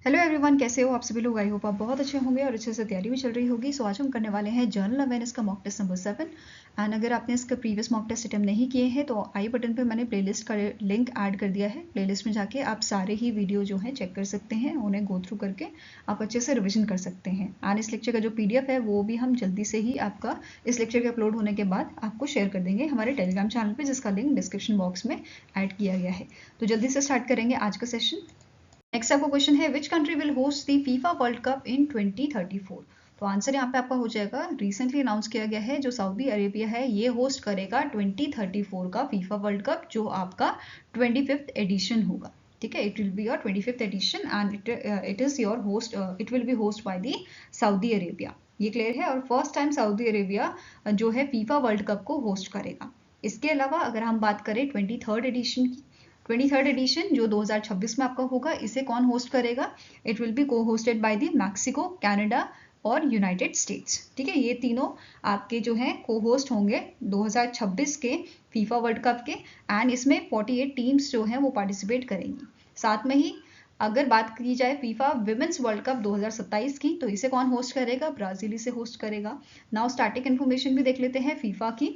Hello everyone, कैसे हो आप सभी लोग। आई होप आप बहुत अच्छे होंगे और अच्छे से तैयारी भी चल रही होगी। सो आज हम करने वाले हैं जर्नल अवेयरनेस का मॉक टेस्ट नंबर 7। एंड अगर आपने इसका प्रीवियस मॉक टेस्ट अटेम्प्ट नहीं किए हैं तो आई बटन पे मैंने प्लेलिस्ट का लिंक ऐड कर दिया है। प्लेलिस्ट में जाके आप सारे ही वीडियो जो हैं चेक कर सकते हैं, उन्हें गो थ्रू करके आप अच्छे से रिविजन कर सकते हैं। एंड इस लेक्चर का जो PDF है वो भी हम जल्दी से ही आपका इस लेक्चर के अपलोड होने के बाद आपको शेयर कर देंगे हमारे टेलीग्राम चैनल पर, जिसका लिंक डिस्क्रिप्शन बॉक्स में ऐड किया गया है। तो जल्दी से स्टार्ट करेंगे आज का सेशन। नेक्स्ट आपका क्वेश्चन है which country will host the FIFA world Cup in 2034। तो आंसर यहाँ पे आपका हो जाएगा, रिसेंटली अनाउंस किया गया है जो सऊदी अरेबिया है ये होस्ट करेगा 2034 का फीफा वर्ल्ड कप, जो आपका 25th एडिशन होगा। ठीक है, it will be your 25th edition and it is your host, it will be host by the Saudi Arabia. ये क्लियर है। और फर्स्ट टाइम सऊदी अरेबिया जो है फीफा वर्ल्ड कप को होस्ट करेगा। इसके अलावा अगर हम बात करें 23rd एडिशन की, 23rd एडिशन जो 2026 में आपका होगा, इसे कौन होस्ट करेगा? इट विल बी को hosted by the Mexico, Canada और यूनाइटेड स्टेट्स। ठीक है, ये तीनों आपके जो हैं को होस्ट होंगे 2026 के फीफा वर्ल्ड कप के। एंड इसमें 48 टीम्स जो हैं वो पार्टिसिपेट करेंगी। साथ में ही अगर बात की जाए फीफा विमेंस वर्ल्ड कप 2027 की, तो इसे कौन होस्ट करेगा? ब्राजील इसे होस्ट करेगा। नाउ स्टार्टिंग इन्फॉर्मेशन भी देख लेते हैं फीफा की।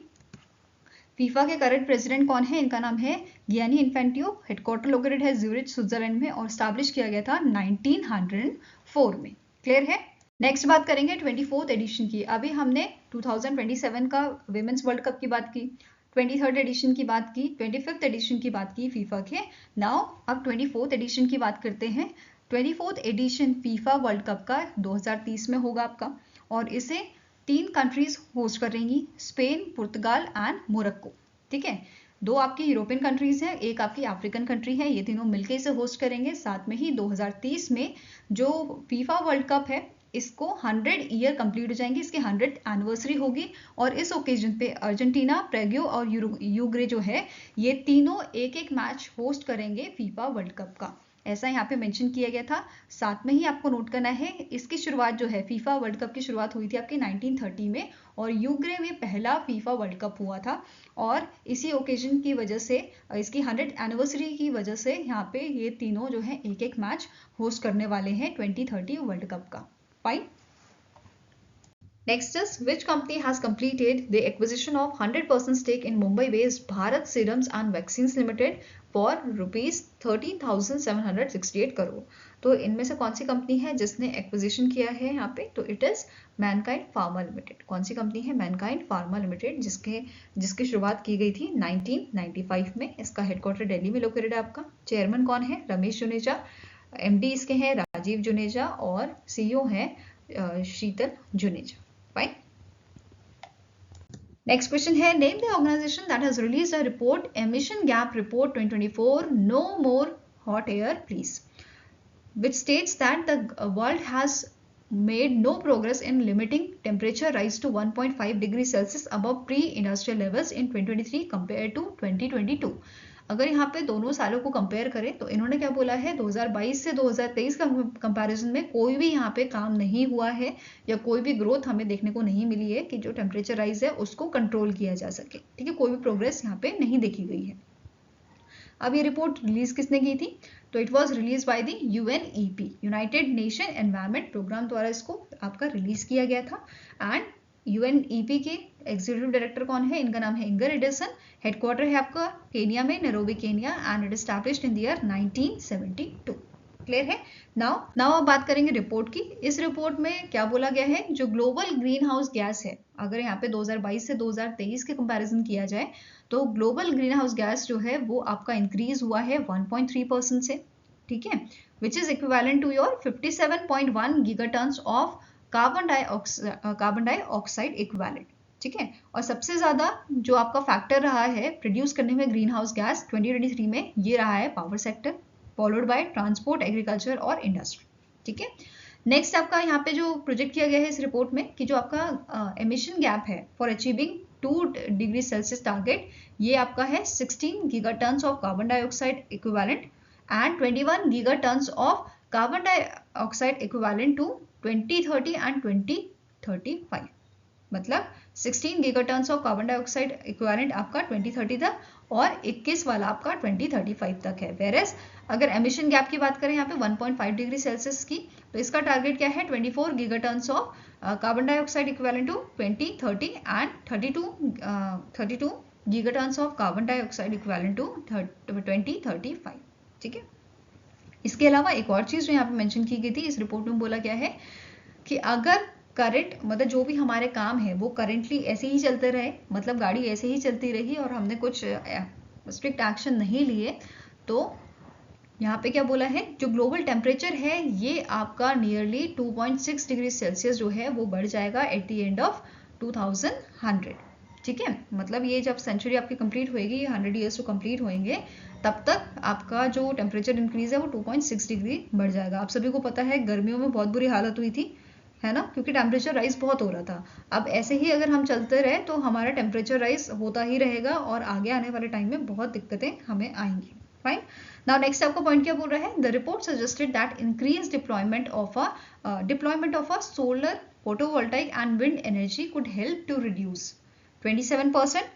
फीफा के करंट प्रेसिडेंट कौन है? इनका नाम है गियानी इन्फेंटियो। हेडक्वार्टर लोकेटेड है ज्यूरिच, स्विट्जरलैंड में और स्टैब्लिश किया गया था 1904 में। क्लियर है। नेक्स्ट बात करेंगे 24th एडिशन की। अभी हमने 2027 का विमेंस वर्ल्ड कप की बात की, 23rd एडिशन की बात की, 25th एडिशन की बात की फीफा के। नाउ अब 24th एडिशन की बात करते हैं। 24th addition FIFA world cup का 2030 में होगा आपका, और इसे 3 कंट्रीज होस्ट करेंगी, स्पेन, पुर्तगाल एंड मोरक्को। ठीक है, 2 आपकी यूरोपियन कंट्रीज हैं, एक आपकी अफ्रीकन कंट्री है, ये तीनों मिलकर इसे होस्ट करेंगे। साथ में ही 2030 में जो फीफा वर्ल्ड कप है इसको 100 ईयर कंप्लीट हो जाएंगे, इसकी 100th एनिवर्सरी होगी। और इस ओकेजन पे अर्जेंटीना, प्रेगियो और यूग्रे जो है ये तीनों एक एक मैच होस्ट करेंगे फीफा वर्ल्ड कप का, ऐसा यहाँ पे मेंशन किया गया था। साथ में ही आपको नोट करना है इसकी शुरुआत जो है फीफा वर्ल्ड कप की शुरुआत हुई थी आपकी 1930 में, और यूग्रे में पहला फीफा वर्ल्ड कप हुआ था। और इसी ओकेजन की वजह से, इसकी 100th एनिवर्सरी की वजह से यहाँ पे ये तीनों जो है एक एक मैच होस्ट करने वाले हैं 2030 वर्ल्ड कप का। Fine. Next is which company has completed the acquisition of 100% stake in Mumbai-based Bharat Serums and Vaccines Limited for rupees 13,768 crore. तो इनमें से कौन सी कंपनी है जिसने एक्विजिशन किया है यहाँ पे? तो it is Mankind pharma limited. कौन सी कंपनी है? मैनकाइंड फार्मा लिमिटेड, जिसकी शुरुआत की गई थी 1995 में। इसका हेडक्वार्टर दिल्ली में लोकेटेड है आपका। चेयरमैन कौन है? रमेश जुनेजा। MD इसके हैं राजीव जुनेजा और CEO है शीतल जुनेजा। Fine. Next question है, name the organization that has released a report, Emission Gap Report 2024, No More Hot Air Please, which states that the world has made no progress in limiting temperature rise to 1.5 degrees Celsius above pre-industrial levels in 2023 compared to 2022। अगर यहाँ पे दोनों सालों को compare करें तो इन्होंने क्या बोला है, 2022 से 2023 का कंपैरिजन में कोई भी यहाँ पे काम नहीं हुआ है या कोई भी ग्रोथ हमें देखने को नहीं मिली है कि जो टेम्परेचर राइज है उसको कंट्रोल किया जा सके। ठीक है, कोई भी प्रोग्रेस यहाँ पे नहीं देखी गई है। अब ये रिपोर्ट रिलीज किसने की थी? तो it was release by the UNEP, United Nation Environment Programme द्वारा इसको आपका रिलीज किया गया था। एंड UNEP के एग्जीक्यूटिव डायरेक्टर कौन है? इनका नाम है इंगर एडिसन। हेडक्वार्टर है आपका केनिया में, Nairobi Kenya, and it established in the year 1972। Clear है। नाउ अब बात करेंगे रिपोर्ट की। इस रिपोर्ट में क्या बोला गया है, जो ग्लोबल ग्रीन हाउस गैस है, अगर यहाँ पे 2022 से 2023 के कंपैरिजन किया जाए तो ग्लोबल ग्रीन हाउस गैस जो है वो आपका इंक्रीज हुआ है 1.3% से। ठीक है, which is equivalent to your 57.1 gigatons of carbon dioxide equivalent. ठीक है, और सबसे ज्यादा जो आपका फैक्टर रहा है प्रोड्यूस करने में ग्रीन हाउस गैस 2023 में, ये रहा है power sector, followed by transport, agriculture और इंडस्ट्री। ठीक है, नेक्स्ट आपका यहाँ पे जो प्रोजेक्ट किया गया है इस रिपोर्ट में कि जो आपका एमिशन गैप है for achieving 2 degree Celsius target, ये आपका है 16 gigatons of carbon dioxide equivalent and 21 gigatons of carbon dioxide equivalent to 2030 and 2035। मतलब 16 gigatons of carbon dioxide equivalent आपका 2030 तक और 21 वाला आपका 2035 तक है। वेरएस अगर एमिशन गैप की बात करें यहाँ पे 1.5 डिग्री सेल्सियस की, तो इसका टारगेट क्या है 24 gigatons of carbon dioxide equivalent to 2030 and 32 gigatons of carbon dioxide equivalent to 2035। ठीक है। इसके अलावा एक और चीज़ जो यहाँ पे मेंशन की गई थी इस रिपोर्ट में, बोला गया है कि अगर करंट मतलब जो भी हमारे काम है वो करेंटली ऐसे ही चलते रहे, मतलब गाड़ी ऐसे ही चलती रही और हमने कुछ स्ट्रिक्ट एक्शन नहीं लिए, तो यहाँ पे क्या बोला है, जो ग्लोबल टेम्परेचर है ये आपका नियरली 2.6 डिग्री सेल्सियस जो है वो बढ़ जाएगा एट द एंड ऑफ 2100। ठीक है, मतलब ये जब सेंचुरी आपकी कंप्लीट होएगी, 100 ईयर्स तो कंप्लीट होएंगे, तब तक आपका जो टेम्परेचर इंक्रीज है वो 2.6 डिग्री बढ़ जाएगा। आप सभी को पता है गर्मियों में बहुत बुरी हालत हुई थी, है ना, क्योंकि टेम्परेचर राइज बहुत हो रहा था। अब ऐसे ही अगर हम चलते रहे तो हमारा टेम्परेचर राइज होता ही रहेगा और आगे आने वाले टाइम में बहुत दिक्कतें हमें आएंगी। फाइन। नाउ नेक्स्ट आपका पॉइंट क्या बोल रहा है, the report suggested that increase deployment of a solar photovoltaic and wind energy could help to reduce 27%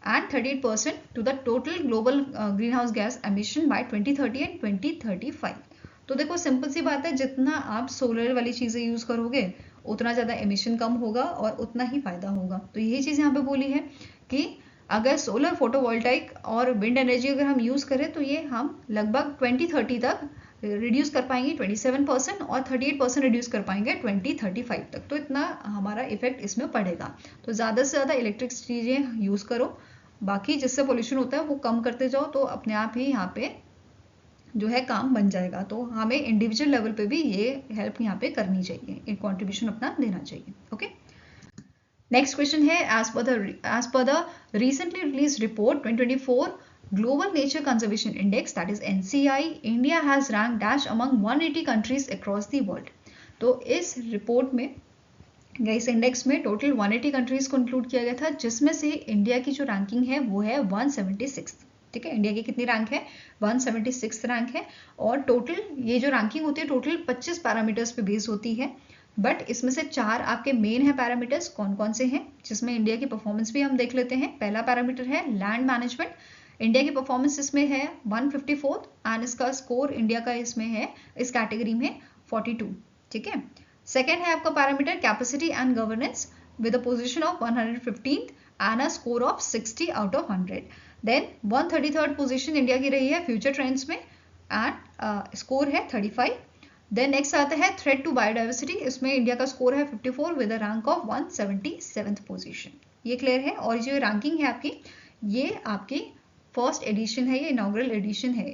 and 38% to the total global greenhouse gas emission by 2030 and 2035। तो देखो simple सी बात है, जितना आप सोलर वाली चीज़ें यूज़ करोगे उतना ज़्यादा एमिशन कम होगा और उतना ही फायदा होगा। तो यही चीज़ यहाँ पे बोली है कि अगर सोलर फोटोवोल्टाइक और विंड एनर्जी अगर हम यूज़ करें तो ये हम लगभग 2030 तक रिड्यूस कर पाएंगे 27% और 38% रिड्यूस कर पाएंगे 2035 तक। तो इतना हमारा इफेक्ट इसमें पड़ेगा। तो ज़्यादा से ज़्यादा इलेक्ट्रिक चीज़ें यूज़ करो, बाकी जिससे पोल्यूशन होता है वो कम करते जाओ, तो अपने आप ही यहाँ पे जो है काम बन जाएगा। तो हमें इंडिविजुअल लेवल पे भी ये हेल्प यहाँ पे करनी चाहिए, एक कॉन्ट्रीब्यूशन अपना देना चाहिए। ओके, नेक्स्ट क्वेश्चन है, as per the recently release report 2024 Global Nature Conservation Index, that is NCI, India has ranked dash among 180 countries across the world। तो इस रिपोर्ट में या इस इंडेक्स में टोटल 180 कंट्रीज को इंक्लूड किया गया था, जिसमें से इंडिया की जो रैंकिंग है वो है 176। ठीक है, इंडिया की कितनी रैंक है, 176 रैंक है। और टोटल ये जो रैंकिंग होती है टोटल 25 पैरामीटर्स पे बेस होती है, बट इसमें से 4 आपके मेन है पैरामीटर्स। कौन कौन से हैं, जिसमें इंडिया की परफॉर्मेंस भी हम देख लेते हैं। पहला पैरामीटर है लैंड मैनेजमेंट, इंडिया की परफॉर्मेंस इसमें है 154 एंड इसका स्कोर इंडिया का इसमें है इस कैटेगरी में 42। ठीक है, सेकेंड है आपका parameter capacity and governance with a position of 115 and a score of 60 out of 100। Then 133rd position India की रही है फ्यूचर ट्रेंड्स में एंड स्कोर है 35। देन नेक्स्ट आता है थ्रेट टू बायोडाइवर्सिटी, इसमें इंडिया का स्कोर है 54 with a rank of 177th position. ये क्लियर है। और जो रैंकिंग है आपकी, ये आपकी फर्स्ट एडिशन है, ये इनॉग्रल एडिशन है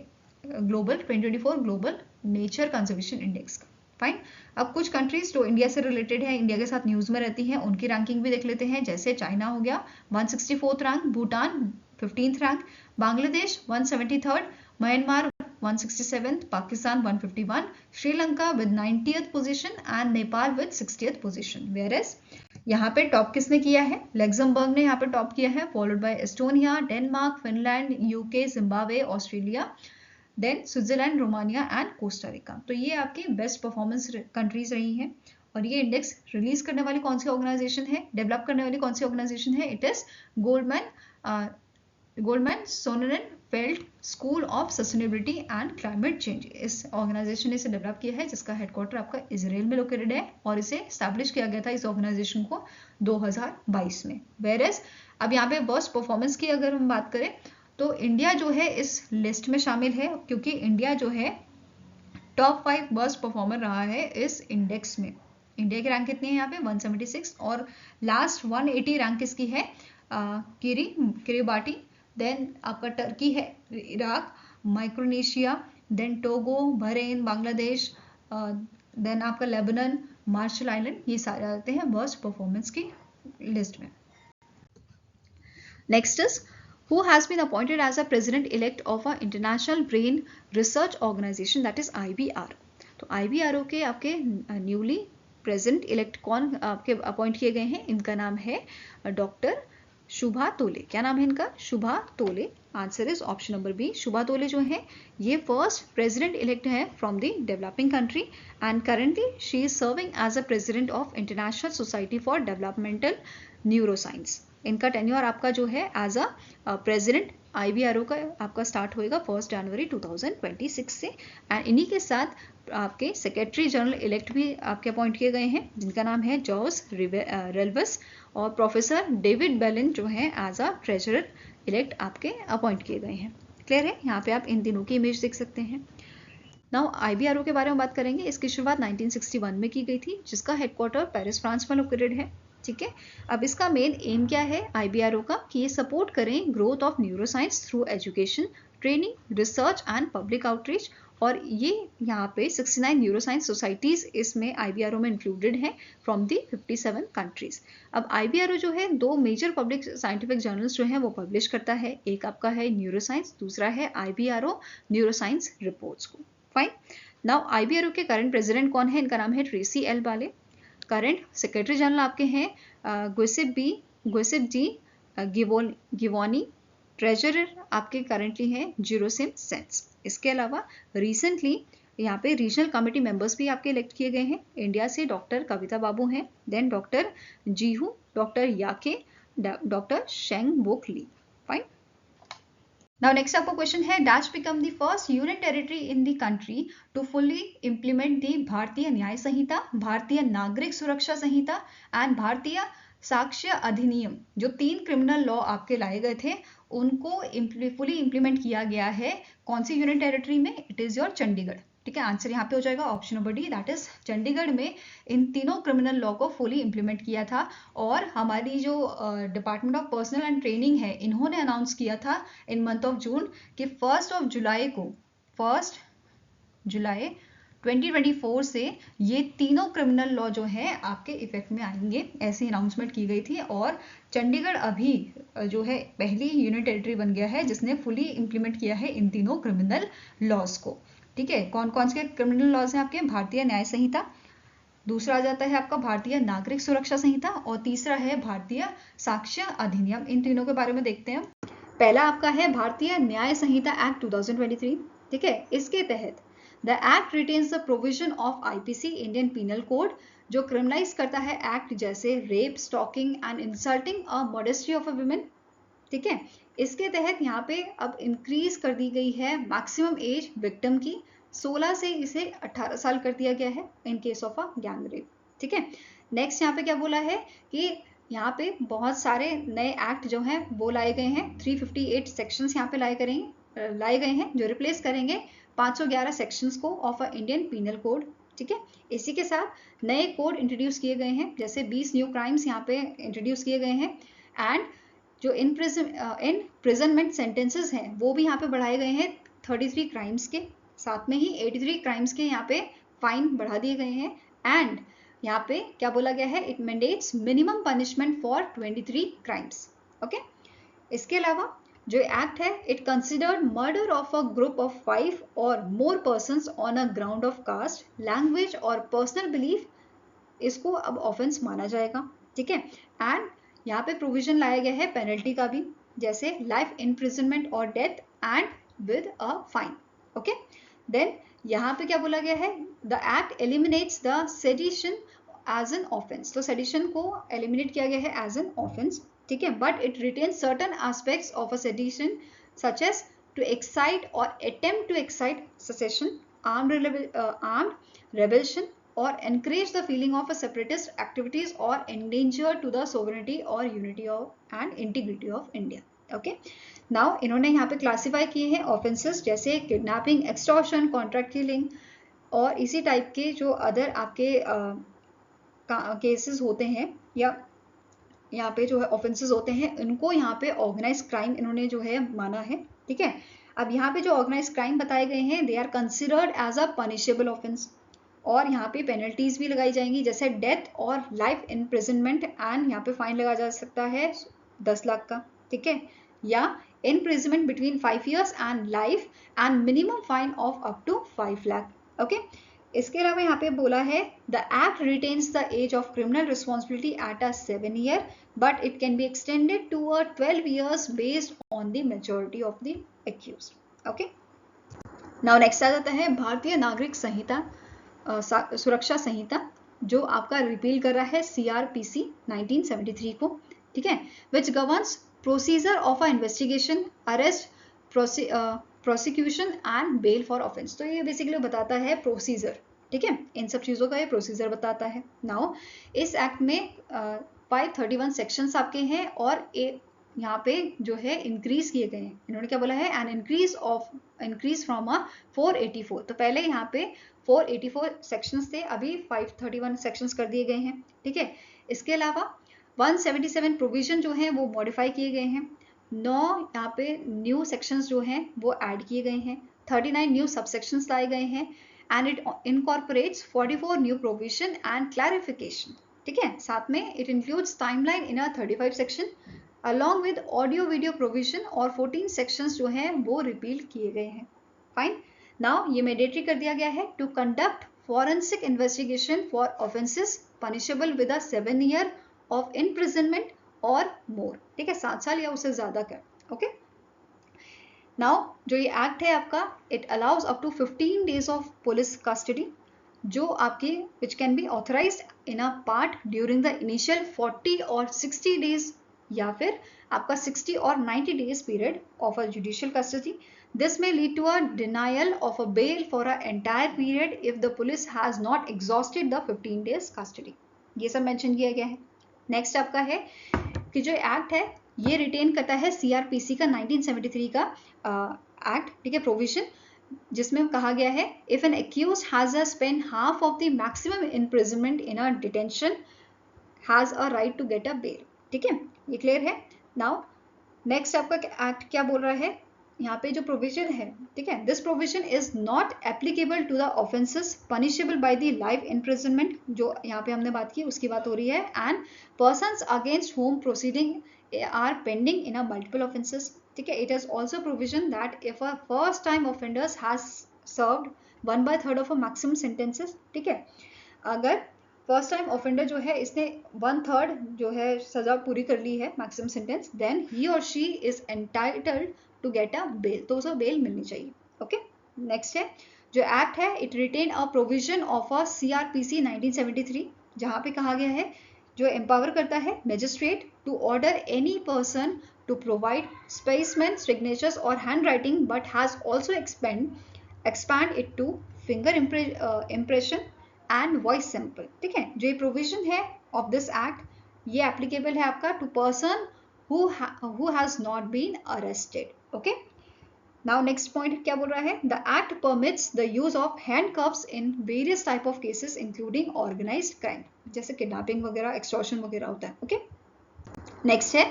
global 2024 global nature conservation index का। फाइन। अब कुछ कंट्रीज जो इंडिया से रिलेटेड है, इंडिया के साथ न्यूज में रहती हैं, उनकी रैंकिंग भी देख लेते हैं। जैसे चाइना हो गया 164th rank, Bhutan 15th rank, Bangladesh 173rd, Myanmar 167th, Pakistan 151, Sri Lanka with 90th position and Nepal with 60th position. Whereas यहाँ पे टॉप किसने किया है, लग्जमबर्ग ने यहाँ पे टॉप किया है, followed by Estonia, Denmark, Finland, UK, Zimbabwe, Australia, then Switzerland, Romania and Costa Rica. तो ये आपकी बेस्ट परफॉर्मेंस कंट्रीज रही हैं। और ये इंडेक्स रिलीज करने वाली कौन सी ऑर्गेनाइजेशन है, डेवलप करने वाली कौन सी ऑर्गेनाइजेशन है, it is Goldman Sonnenfeld School of Sustainability and Climate Change. इस ऑर्गेनाइजेशन ने इसे डेवलप किया है, जिसका हेडक्वार्टर आपका इजराइल में लोकेटेड है और इसे स्टैब्लिश किया गया था इस ऑर्गेनाइजेशन को 2022 में। वेयरएज अब यहाँ पे वर्स्ट परफॉर्मेंस की अगर हम बात करें तो इंडिया जो है इस लिस्ट में शामिल है, क्योंकि इंडिया जो है टॉप 5 वर्स्ट परफॉर्मर रहा है इस इंडेक्स में। इंडिया की रैंक कितनी है यहाँ पे 176 और लास्ट 180 रैंक किसकी है, किरिबाटी, देन आपका टर्की है, Iraq, Micronesia, then Togo, Bahrain, Bangladesh, then आपका लेबनान, मार्शल आइलैंड, ये सारे आते हैं वर्स्ट परफॉर्मेंस की लिस्ट में। Next is who has been appointed as a president elect of a international brain research organization, that is IBRO। तो IBRO के आपके न्यूली प्रेसिडेंट इलेक्ट कौन आपके अपॉइंट किए गए हैं, इनका नाम है डॉक्टर शुभा तोले। क्या नाम है इनका, Shubha Tole. Answer is option number B. Shubha Tole जो है ये फर्स्ट प्रेसिडेंट इलेक्ट है from the developing country and currently she is serving as a president of International Society for Developmental Neuroscience. इनका टेन्योर आपका जो है एज अ प्रेसिडेंट IBRO का आपका स्टार्ट होएगा 1 जनवरी 2026 से। एंड इन्हीं के साथ आपके सेक्रेटरी जनरल इलेक्ट भी आपके अपॉइंट किए गए हैं, जिनका नाम है जॉर्ज रेल्वस, और प्रोफेसर डेविड बेलिन जो है एज अ ट्रेजरर इलेक्ट आपके अपॉइंट किए गए हैं। क्लियर है? यहाँ पे आप इन तीनों की इमेज देख सकते हैं। नाउ IBRO के बारे में बात करेंगे। इसकी शुरुआत 1961 में की गई थी, जिसका हेडक्वार्टर पेरिस फ्रांस में लोकेटेड है। ठीक है, अब इसका मेन एम क्या है IBRO का, कि ये सपोर्ट करें growth of neuroscience through education, training, research and public outreach. और ये यहाँ पे 69 न्यूरोसाइंस सोसाइटीज इसमें IBRO में इंक्लूडेड है फ्रॉम दी 57 कंट्रीज। अब IBRO जो है 2 मेजर पब्लिक साइंटिफिक जर्नल्स जो है वो पब्लिश करता है। एक आपका है न्यूरोसाइंस, दूसरा है IBRO न्यूरोसाइंस रिपोर्ट्स को। फाइन। नाउ IBRO के करंट प्रेसिडेंट कौन है? इनका नाम है ट्रेसी एल बाले। करंट सेक्रेटरी जनरल आपके हैं गुइसेप जी गिवोनी। ट्रेजरर आपके करंटली हैं जीरोसिम सेंस। इसके अलावा रिसेंटली यहाँ पे रीजनल कमेटी मेंबर्स भी आपके इलेक्ट किए गए हैं। इंडिया से डॉक्टर कविता बाबू हैं, देन डॉक्टर जीहू, डॉक्टर याके, डॉक्टर शेंग वोक ली। फाइन। Now next आपका क्वेश्चन है, dash become the first union territory in the country to fully implement the Bharatiya Nyaya संहिता, भारतीय नागरिक सुरक्षा संहिता एंड भारतीय साक्ष्य अधिनियम। जो 3 क्रिमिनल लॉ आपके लाए गए थे उनको फुली इम्प्लीमेंट किया गया है। कौन सी यूनियन टेरिटरी में? It is your Chandigarh. ठीक है, आंसर यहाँ पे हो जाएगा option number D, that is Chandigarh में इन तीनों क्रिमिनल लॉ को फुली इम्प्लीमेंट किया था। और हमारी जो department of personal and training है, इन्होंने अनाउंस किया था इन मंथ ऑफ जून कि 1 जुलाई 2024 से ये तीनों क्रिमिनल लॉ जो है आपके इफेक्ट में आएंगे, ऐसी अनाउंसमेंट की गई थी। और चंडीगढ़ अभी जो है पहली यूनियन टेरिटरी बन गया है जिसने फुली इम्प्लीमेंट किया है इन तीनों क्रिमिनल लॉज को। ठीक है, कौन कौन से क्रिमिनल लॉज हैं आपके? भारतीय न्याय संहिता, दूसरा आ जाता है आपका भारतीय नागरिक सुरक्षा संहिता, और तीसरा है भारतीय साक्ष्य अधिनियम। इन तीनों के बारे में देखते हैं। पहला आपका है भारतीय न्याय संहिता एक्ट 2023। ठीक है, इसके तहत the act retains the provision of IPC Indian penal code, जो क्रिमिनलाइज करता है एक्ट जैसे rape, stalking and insulting a modesty of a women. ठीक है, इसके तहत यहाँ पे अब इंक्रीज कर दी गई है मैक्सिमम एज विक्टिम की, 16 से इसे 18 साल कर दिया गया है in case of a gang rape. ठीक है, नेक्स्ट यहाँ पे क्या बोला है कि यहाँ पे बहुत सारे नए एक्ट जो हैं वो लाए गए हैं। 358 सेक्शंस यहाँ पे लाए गए हैं जो रिप्लेस करेंगे 511 सेक्शंस को of a Indian penal code. ठीक है, इसी के साथ नए कोड इंट्रोड्यूस किए गए हैं, जैसे 20 न्यू क्राइम्स यहाँ पे इंट्रोड्यूस किए गए हैं। एंड जो इनप्रिजनमेंट सेंटेंसेस हैं वो भी यहाँ पे बढ़ाए गए हैं 33 क्राइम्स के, साथ में ही 83 क्राइम्स के यहाँ पे फाइन बढ़ा दिए गए हैं। एंड यहाँ पे क्या बोला गया है? It mandates minimum punishment for 23 crimes. Okay, इसके अलावा जो एक्ट है, it considered murder of a group of 5 और more persons on a ground of caste, language और पर्सनल बिलीफ, इसको अब ऑफेंस माना जाएगा। ठीक है, एंड यहाँ पे प्रोविजन लाया गया है पेनल्टी का भी, जैसे लाइफ इम्प्रिजनमेंट और death and with a fine. Okay, then यहाँ पे क्या बोला गया है? The act eliminates the sedition as an offence. तो सेडिशन को एलिमिनेट किया गया है एज एन ऑफेंस। ठीक है, but it retains certain aspects of a sedition such as to excite और attempt to excite secession, armed rebellion, or encourage the feeling of a separatist activities or endanger to the sovereignty or unity of and integrity of India. Okay, now इन्होंने यहाँ पे classify किए हैं offences, जैसे kidnapping, extortion, contract killing और इसी type के जो अदर आपके केसेस होते हैं या यहाँ पे जो है ऑफेंसेस होते हैं, उनको यहाँ पे ऑर्गेनाइज क्राइम इन्होंने जो है माना है। ठीक है, अब यहाँ पे जो ऑर्गेनाइज क्राइम बताए गए हैं, they are considered as a punishable offence, और यहाँ पे पेनल्टीज भी लगाई जाएंगी, जैसे डेथ और लाइफ इम्प्रिजनमेंट, एंड यहाँ पे फाइन लगाया जा सकता है 10 लाख का। ठीक है, या imprisonment between 5 years and life and minimum fine of up to 5 lakh. Okay, इसके अलावा यहाँ पे बोला है the act retains the age of criminal responsibility at a 7 year, but it can be extended to a 12 years based on the majority of the accused. Okay, now next आ जाता है भारतीय नागरिक संहिता सुरक्षा संहिता, जो आपका रिपील कर रहा है CRPC 1973 को। ठीक है, which governs procedure of a investigation, arrest, prosecution and bail for offence. तो ये बेसिकली बताता है प्रोसीजर, ठीक है, इन सब चीज़ों का ये प्रोसीजर बताता है। नाउ इस एक्ट में 531 सेक्शंस आपके हैं और यहाँ पे जो है इंक्रीज किए गए हैं। इन्होंने क्या बोला है, एन इंक्रीज फ्रॉम अ 484। तो पहले यहाँ पे 484 सेक्शंस थे, अभी 531 सेक्शंस कर दिए गए हैं, ठीक है। इसके अलावा 177 प्रोविजन जो हैं वो मॉडिफाई किए गए हैं, 9 यहाँ पे न्यू सेक्शंस जो हैं वो ऐड किए गए हैं, 39 न्यू सबसेक्शंस लाए गए हैं and it incorporates 44 new provision and clarification, ठीक है। साथ में it includes timeline in a 35 section along with audio video provision और 14 सेक्शंस जो हैं वो रिपील किए गए हैं। फाइन, नाउ ये मैंडेटरी कर दिया गया है to conduct forensic investigation for offences punishable with a 7 year of imprisonment और मोर, ठीक है, 7 साल या उससे ज्यादा का, ओके। नाउ जो ये एक्ट है आपका, it allows up to 15 days of police custody जो आपकी which can be authorised in a part during the initial 40 और 60 डेज या फिर आपका 60 और 90 days period of a judicial custody. This may lead to a denial of a bail for an entire period if the police has not exhausted the 15 days custody। ये सब mention किया गया है। नेक्स्ट आपका है कि जो एक्ट है ये रिटेन करता है सीआरपीसी का 1973 का एक्ट, ठीक है, प्रोविजन, जिसमें कहा गया है if an accused has spend half of the maximum imprisonment in a detention has a right to get a bail, ठीक है, ये क्लियर है। नाउ नेक्स्ट आपका एक्ट क्या बोल रहा है, यहाँ पे जो प्रोविजन है, ठीक है, this provision is not applicable to the offences punishable by the life imprisonment, जो यहाँ पे हमने बात की उसकी बात हो रही है, and persons against whom proceeding are pending in a multiple offences, ठीक है। It is also provision that if a first time offenders has served 1/3 of a maximum sentences, ठीक है, अगर फर्स्ट टाइम ऑफेंडर जो है इसने 1/3 जो है सजा पूरी कर ली है maximum sentence, then he or she is entitled to get a bail, तो उसे बेल मिलनी चाहिए, ओके। नेक्स्ट है जो एक्ट है, it retain a provision of a CrPC 1973 जहां पे कहा गया है जो एम्पावर करता है magistrate to order any person to provide specimen signatures और handwriting but has also expand it to finger impression and voice sample, ठीक है। जो ये प्रोविजन है ऑफ दिस एक्ट ये एप्लीकेबल है आपका to person who has not been arrested, okay। now next point क्या बोल रहा है, the act permits the use of handcuffs in various type of cases including organized crime, जैसे kidnapping वगैरह, extortion वगैरह होता है, ओके। नेक्स्ट है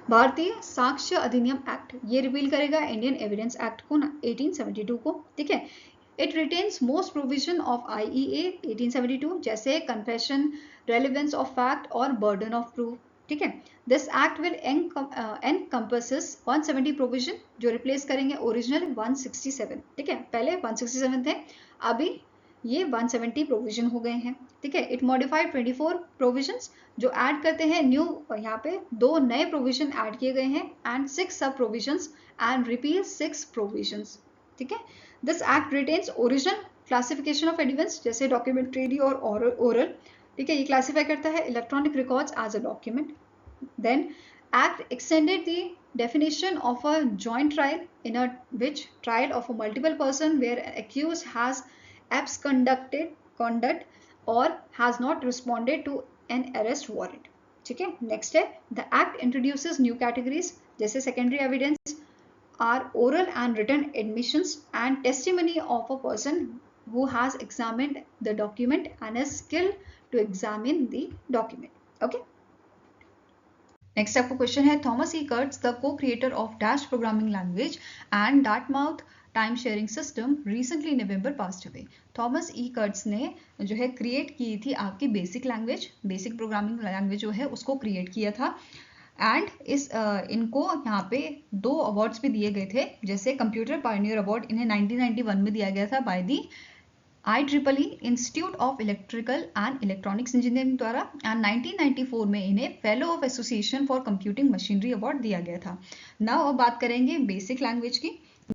भारतीय साक्ष्य अधिनियम एक्ट, ये रिपील करेगा इंडियन एविडेंस एक्ट को 1872 को, ठीक है। It retains most provision of IEA 1872 जैसे कन्फेशन, रेलिवेंस ऑफ फैक्ट और बर्डन ऑफ प्रूफ, ठीक है। दिस एक्ट विल एनकम्पसेस 170 प्रोविजन जो रिप्लेस करेंगे ओरिजिनल 167, ठीक है, पहले 167 थे, अभी ये 170 प्रोविजन हो गए हैं, ठीक है। इट मॉडिफाइड 24 प्रोविजंस जो ऐड करते हैं न्यू, यहाँ पे 2 नए प्रोविजन ऐड किए गए हैं एंड 6 सब प्रोविजंस एंड रिपील 6 प्रोविजंस, ठीक है। This act retains original classification of evidence जैसे डॉक्यूमेंट्री और ओरल, ठीक है, ये क्लासीफाई करता है electronic records as a document. Then act extended the definition of a joint trial in a which trial of a multiple person where accused has conduct or has not responded to an arrest warrant, ठीक है। Next है the act introduces new categories जैसे secondary evidence are oral and written admissions and testimony of a person who has examined the document and is skilled to examine the document, okay। Next आपका question है Thomas E Kurtz the co creator of dash programming language and Dartmouth time sharing system recently November passed away. Thomas E Kurtz ने जो है create की थी आपकी basic programming language जो है उसको क्रिएट किया था एंड इनको यहाँ पे 2 अवार्ड्स भी दिए गए थे, जैसे कंप्यूटर पायनियर अवार्ड इन्हें 1991 में दिया गया था by the IEEE institute of electrical and electronics engineering द्वारा एंड 1994 में इन्हें fellow of association for computing machinery award दिया गया था। नाउ अब बात करेंगे बेसिक लैंग्वेज की।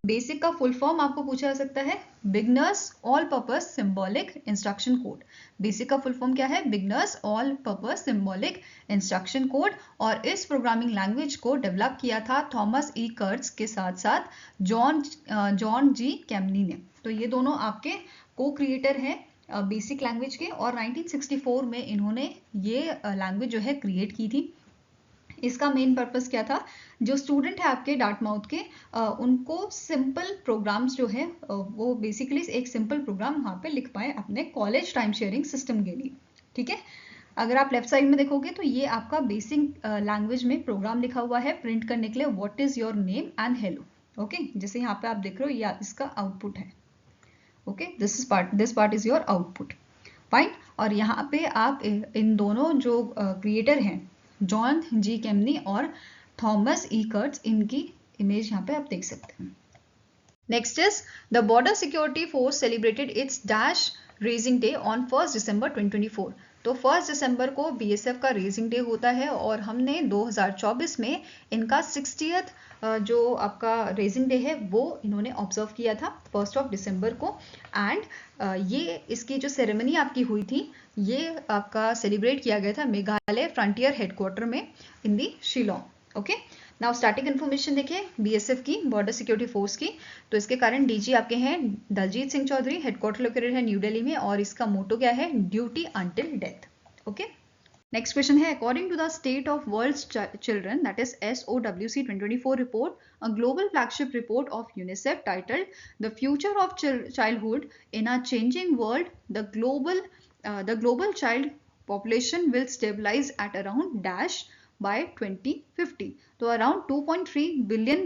बेसिक का फुल फॉर्म आपको पूछा जा सकता है beginners all purpose symbolic instruction code. Basic का फुल फॉर्म क्या है? Beginners all purpose symbolic instruction code. और इस प्रोग्रामिंग लैंग्वेज को डेवलप किया था थॉमस ई कर्ट्ज के साथ साथ जॉन जी कैमनी ने। तो ये दोनों आपके को क्रिएटर हैं बेसिक लैंग्वेज के, और 1964 में इन्होंने ये लैंग्वेज जो है क्रिएट की थी। इसका मेन पर्पस क्या था? जो स्टूडेंट है आपके डार्टमाउथ के उनको सिंपल प्रोग्राम्स जो है वो बेसिकली एक सिंपल प्रोग्राम वहाँ पे लिख पाए अपने कॉलेज टाइम शेयरिंग सिस्टम के लिए। ठीक है, अगर आप लेफ्ट साइड में देखोगे तो ये आपका बेसिक लैंग्वेज में प्रोग्राम लिखा हुआ है प्रिंट करने के लिए what is your name and hello. Okay, जैसे यहाँ पे आप देख रहे हो या इसका आउटपुट है। Okay, this part is your output. Fine. और यहाँ पे आप इन दोनों जो क्रिएटर हैं जॉन जी केमनी और थॉमस ई कर्ट्ज, इनकी इमेज यहाँ पे आप देख सकते हैं। Next is the border security force celebrated it's dash raising day on 1 दिसंबर 2024। तो 1 दिसंबर को बीएसएफ का रेजिंग डे होता है और हमने 2024 में इनका 60th जो आपका रेजिंग डे है वो इन्होंने ऑब्जर्व किया था 1 दिसंबर को। एंड ये इसकी जो सेरेमनी आपकी हुई थी ये आपका सेलिब्रेट किया गया था मेघालय फ्रंटियर हेडक्वार्टर में in the Shillong. Okay, now static information देखिए बीएसएफ की, बॉर्डर सिक्योरिटी फोर्स की। तो इसके कारण डीजी आपके हैं दलजीत सिंह चौधरी, हेडक्वार्टर लोकेटेड है न्यू दिल्ली में, और इसका मोटो क्या है? Duty until death. Okay, next question है according to the State of World's Children that is SOWC 2024 report, a global flagship report of UNICEF titled the future of childhood in a changing world, the global child population will stabilize at around dash by 2050। तो around 2.3 billion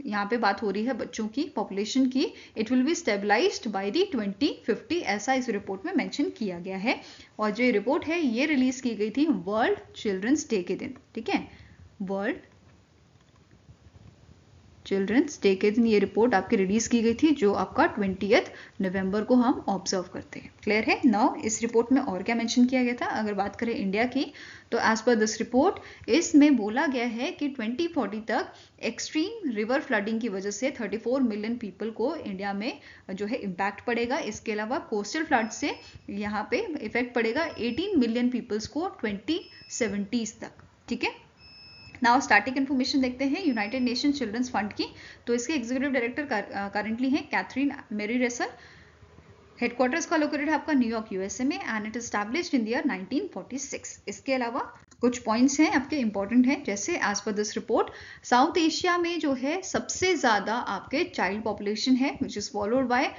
यहाँ पे बात हो रही है बच्चों की population की। It will be stabilised by the 2050, ऐसा इस रिपोर्ट में मेंशन किया गया है। और जो रिपोर्ट है ये रिलीज की गई थी वर्ल्ड चिल्ड्रंस डे के दिन। ठीक है, वर्ल्ड चिल्ड्रंस डे के दिन ये रिपोर्ट आपकी रिलीज की गई थी जो आपका 20 नवंबर को हम ऑब्जर्व करते हैं। क्लियर है? नाउ इस रिपोर्ट में और क्या मेंशन किया गया था? अगर बात करें इंडिया की तो एज पर दिस रिपोर्ट इसमें बोला गया है कि 2040 तक एक्सट्रीम रिवर फ्लडिंग की वजह से 34 मिलियन पीपल को इंडिया में जो है इम्पैक्ट पड़ेगा। इसके अलावा कोस्टल फ्लड से यहाँ पे इफेक्ट पड़ेगा 18 मिलियन पीपल्स को 2070s तक। ठीक है, नाउ स्टैटिक इन्फॉर्मेशन देखते हैं यूनाइटेड नेशन चिल्ड्रंस फंड की। तो इसके एग्जीक्यूटिव डायरेक्टर करेंटली हैं कैथरीन मेरी रेसर। हेडक्वार्टर्स का लोकेटेड है आपका न्यूयॉर्क यूएसए में and it established in the year 1946। इसके अलावा कुछ पॉइंट्स हैं आपके इंपॉर्टेंट हैं, जैसे as per this report south Asia में जो है सबसे ज़्यादा आपके चाइल्ड पॉपुलेशन है which is followed by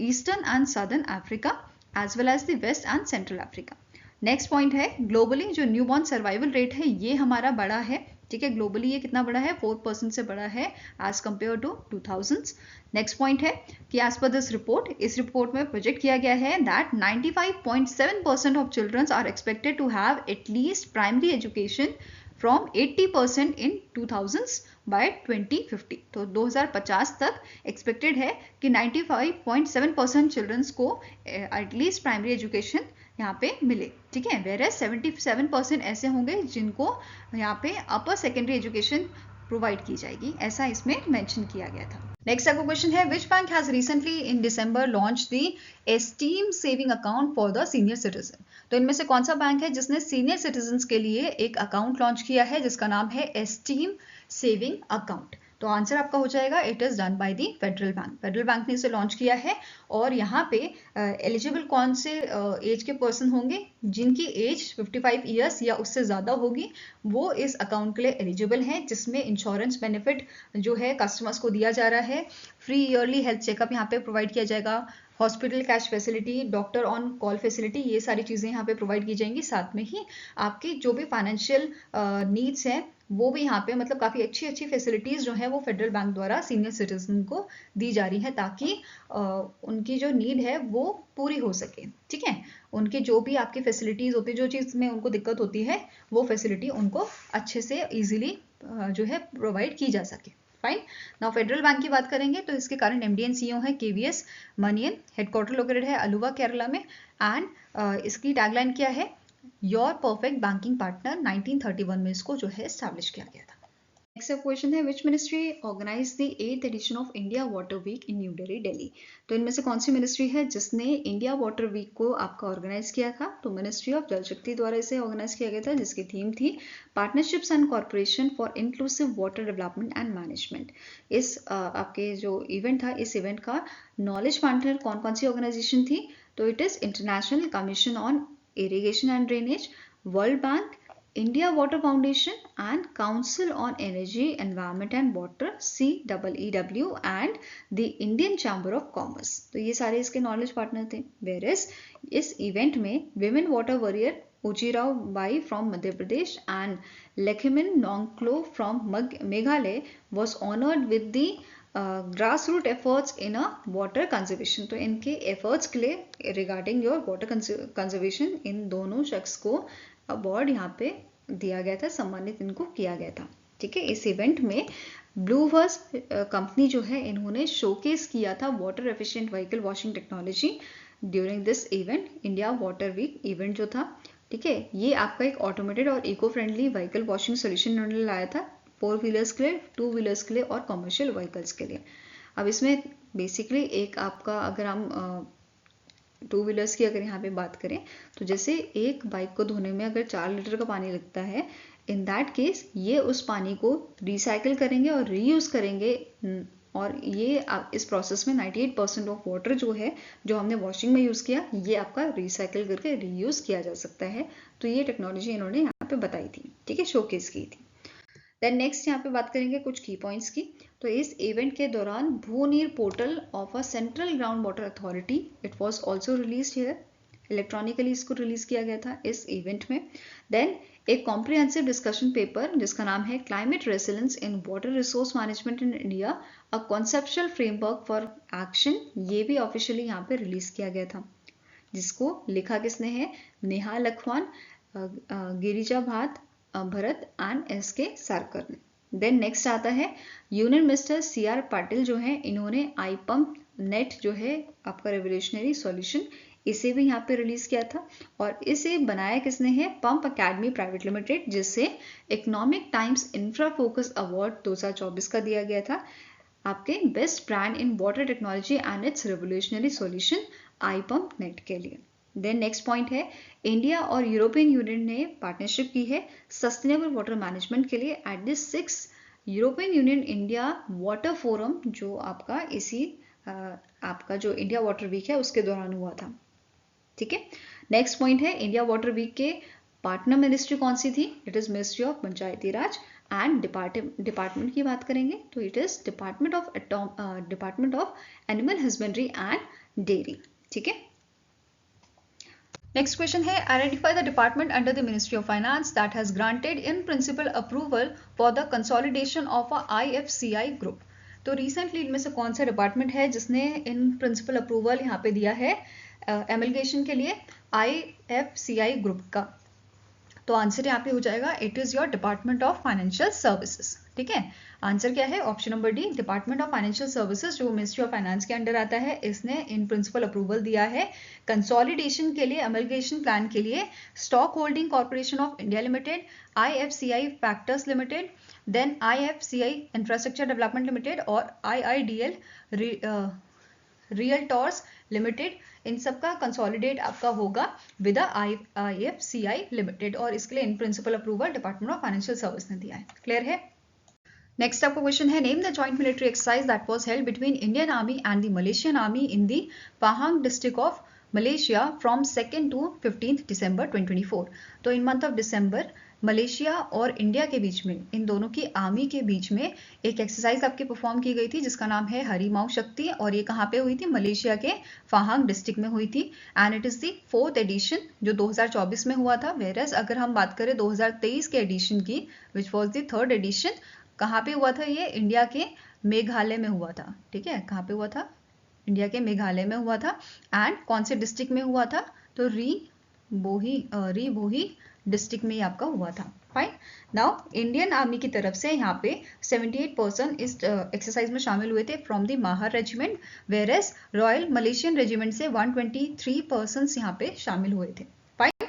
eastern and southern Africa as well as the west and central Africa. Next point है ग्लोबली जो न्यूबॉर्न सर्वाइवल रेट है ये हमारा बड़ा है। ठीक है, ग्लोबली ये कितना बड़ा है? 4% से बड़ा है as compared to 2000s। Next point है कि एज पर दिस रिपोर्ट, इस रिपोर्ट में प्रोजेक्ट किया गया है that 95.7% of childrens are expected to have at least primary education from 80% in 2000s by 2050। तो 2050 तक एक्सपेक्टेड है कि 95.7% चिल्ड्रंस को एटलीस्ट प्राइमरी एजुकेशन यहाँ पे मिले। ठीक है, वेयर 77% ऐसे होंगे जिनको यहाँ पे अपर सेकेंडरी एजुकेशन प्रोवाइड की जाएगी, ऐसा इसमें मेंशन किया गया था। नेक्स्ट आपका क्वेश्चन है which bank has recently in December launch the esteem saving account for the senior citizen. तो इनमें से कौन सा बैंक है जिसने सीनियर सिटीजन के लिए एक अकाउंट लॉन्च किया है जिसका नाम है एस्टीम सेविंग अकाउंट? तो आंसर आपका हो जाएगा it is done by the federal bank. Federal bank ने इसे लॉन्च किया है और यहाँ पे एलिजिबल कौन से एज के पर्सन होंगे? जिनकी एज 55 ईयर्स या उससे ज़्यादा होगी वो इस अकाउंट के लिए एलिजिबल हैं, जिसमें इंश्योरेंस बेनिफिट जो है कस्टमर्स को दिया जा रहा है। फ्री ईयरली हेल्थ चेकअप यहाँ पे प्रोवाइड किया जाएगा, hospital cash facility, doctor on call facility, ये सारी चीज़ें यहाँ पे प्रोवाइड की जाएंगी। साथ में ही आपकी जो भी फाइनेंशियल नीड्स हैं वो भी यहाँ पे मतलब काफ़ी अच्छी अच्छी फैसिलिटीज़ जो है वो फेडरल बैंक द्वारा सीनियर सिटीजन को दी जा रही है ताकि उनकी जो नीड है वो पूरी हो सके। ठीक है, उनकी जो भी आपकी फैसिलिटीज़ होती है, जो चीज़ में उनको दिक्कत होती है वो फैसिलिटी उनको अच्छे से ईजिली जो है प्रोवाइड की जा सके। फाइन। नाउ फेडरल बैंक की बात करेंगे तो इसके कारण एमडी एंड सीईओ है केवीएस मनियन, हेडक्वार्टर लोकेटेड है अलुवा केरला में एंड इसकी टैगलाइन क्या है? Your perfect banking partner. 1931 में इसको जो है एस्टैब्लिश किया गया था। नेक्स्ट क्वेश्चन है which ministry organise the 8th edition of India water week in new Delhi Delhi. तो इनमें से कौन सी मिनिस्ट्री है जिसने इंडिया वाटर वीक को आपका ऑर्गेनाइज किया था? तो मिनिस्ट्री ऑफ जल शक्ति द्वारा इसे ऑर्गेनाइज किया गया था, जिसकी थीम थी partnerships and corporation for inclusive water development and management. इस आपके जो इवेंट था, इस इवेंट का नॉलेज पार्टनर कौन कौन सी ऑर्गेनाइजेशन थी? तो it is international commission on irrigation and drainage, world bank, India Water Foundation and Council on Energy, Environment and Water CEEW and the Indian Chamber of Commerce। तो ये सारे इसके नॉलेज पार्टनर थे। Whereas इस event में women water warrior Ujirao Bai from Madhya Pradesh and Lekhimin Nongklaw from Meghalaya was honoured with the grass root efforts in a water conservation. तो इनके efforts के लिए रिगार्डिंग योर वाटर कंजर्वेशन इन दोनों शख्स को अवार्ड यहाँ पे दिया गया था, सम्मानित इनको किया गया था। ठीक है, इस इवेंट में ब्लू वर्स कंपनी जो है इन्होंने शोकेस किया था water efficient vehicle washing technology during this event, India water week event जो था। ठीक है, ये आपका एक ऑटोमेटेड और eco friendly vehicle washing solution इन्होंने लाया था 4 व्हीलर्स के लिए, 2 व्हीलर्स के लिए और कमर्शियल व्हीकल्स के लिए। अब इसमें बेसिकली एक आपका अगर हम 2 व्हीलर्स की अगर यहाँ पे बात करें तो जैसे एक बाइक को धोने में अगर 4 लीटर का पानी लगता है, इन दैट केस ये उस पानी को रिसाइकिल करेंगे और रीयूज करेंगे, और ये इस प्रोसेस में 98% ऑफ वाटर जो है जो हमने वॉशिंग में यूज़ किया, ये आपका रिसाइकिल करके रीयूज किया जा सकता है। तो ये टेक्नोलॉजी इन्होंने यहाँ पे बताई थी। ठीक है, शोकेस की थी। देन नेक्स्ट यहाँ पे बात करेंगे कुछ की पॉइंट्स की। तो इस इवेंट के दौरान Bhuneer portal of a central ground water authority it was also released here, electronically इसको रिलीज किया गया था इस इवेंट में। देन एक कॉम्प्रिहेंसिव डिस्कशन पेपर जिसका नाम है climate resilience in water resource management in India a conceptual framework for action, ये भी ऑफिशियली यहाँ पे रिलीज किया गया था, जिसको लिखा किसने है? नेहा लखवान, गिरिजा भात भरत एंड एस के सारकर ने। देन नेक्स्ट आता है यूनियन मिनिस्टर CR पाटिल जो है, इन्होंने आई पंप नेट जो है आपका रेवोल्यूशनरी सॉल्यूशन, इसे भी यहाँ पे रिलीज किया था। और इसे बनाया किसने है? पंप अकेडमी प्राइवेट लिमिटेड, जिससे economic times infra focus award 2024 का दिया गया था आपके best brand in water technology and it's revolutionary solution I pump net के लिए। देन नेक्स्ट पॉइंट है इंडिया और यूरोपियन यूनियन ने पार्टनरशिप की है सस्टेनेबल वाटर मैनेजमेंट के लिए at this 6 European union India water forum, जो आपका इसी आपका जो इंडिया वाटर वीक है उसके दौरान हुआ था। ठीक है, नेक्स्ट पॉइंट है इंडिया वाटर वीक के पार्टनर मिनिस्ट्री कौन सी थी? It is ministry of Panchayati Raj and department की बात करेंगे तो it is department of animal husbandry and dairy. ठीक है, नेक्स्ट क्वेश्चन है identify the department under the ministry of finance that has granted in principle approval for the consolidation of a IFCI group. तो recently इनमें से कौन सा department है जिसने इन प्रिंसिपल अप्रूवल यहाँ पे दिया है एमलगेशन के लिए IFCI ग्रुप का? तो आंसर यहाँ पे हो जाएगा it is your department of financial services. ठीक है, आंसर क्या है? Option number D, department of financial services जो मिनिस्ट्री ऑफ फाइनेंस के अंडर आता है, इसने इन प्रिंसिपल अप्रूवल दिया है कंसोलिडेशन के लिए, एमलगेशन प्लान के लिए stock holding corporation of India limited, IFCI factors limited, then IFCI infrastructure development limited और IIDL रियल्टर्स लिमिटेड, इन सब का कंसोलिडेट आपका होगा विद IFCI लिमिटेड, और इसके लिए in principle approval department of financial service ने दिया है। क्लियर है? नेक्स्ट आपका क्वेश्चन है name the joint military exercise that was held between Indian army and the Malaysian army in the Pahang district of Malaysia from 2nd to 15th December 2024। तो इन month of December Malaysia और India के बीच में, इन दोनों की army के बीच में एक exercise आपकी परफॉर्म की गई थी जिसका नाम है हरीमाऊ शक्ति, और ये कहाँ पे हुई थी? मलेशिया के पहांग डिस्ट्रिक्ट में हुई थी and it is the 4th edition जो 2024 में हुआ था। वेरस अगर हम बात करें 2023 के एडिशन की which was the 3rd addition, कहाँ पे हुआ था? ये इंडिया के मेघालय में हुआ था। ठीक है, कहाँ पे हुआ था? इंडिया के मेघालय में हुआ था। एंड कौन से डिस्ट्रिक्ट में हुआ था? तो री भोही डिस्ट्रिक्ट में ही आपका हुआ था। फाइन, नाउ इंडियन आर्मी की तरफ से यहाँ पे 78% इस एक्सरसाइज में शामिल हुए थे from the Mahar regiment, whereas royal Malaysian regiment से 123% यहाँ पे शामिल हुए थे। फाइन,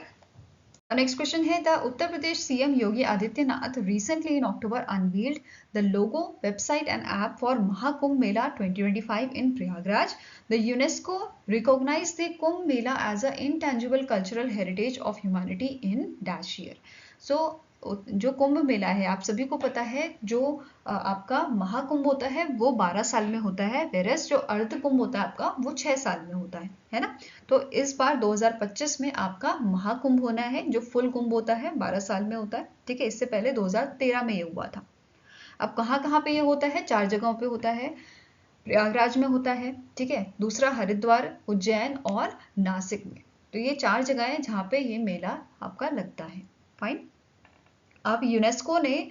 नेक्स्ट क्वेश्चन है, the Uttar Pradesh CM Yogi Adityanath recently in October unveiled the logo, website and app for Mahakumbh Mela 2025 in Prayagraj. The UNESCO recognized the Kumbh Mela as an intangible cultural heritage of humanity in dash year. So जो कुंभ मेला है आप सभी को पता है, जो आपका महाकुंभ होता है वो 12 साल में होता है, वेरस जो अर्ध कुंभ होता है आपका वो 6 साल में होता है ना। तो इस बार 2025 में आपका महाकुंभ होना है, जो फुल कुंभ होता है 12 साल में होता है, ठीक है। इससे पहले 2013 में ये हुआ था। अब कहाँ कहाँ पे ये होता है, 4 जगहों पे होता है। प्रयागराज में होता है, ठीक है, दूसरा हरिद्वार, उज्जैन और नासिक में। तो ये 4 जगह है जहाँ पे ये मेला आपका लगता है। फाइन। अब यूनेस्को ने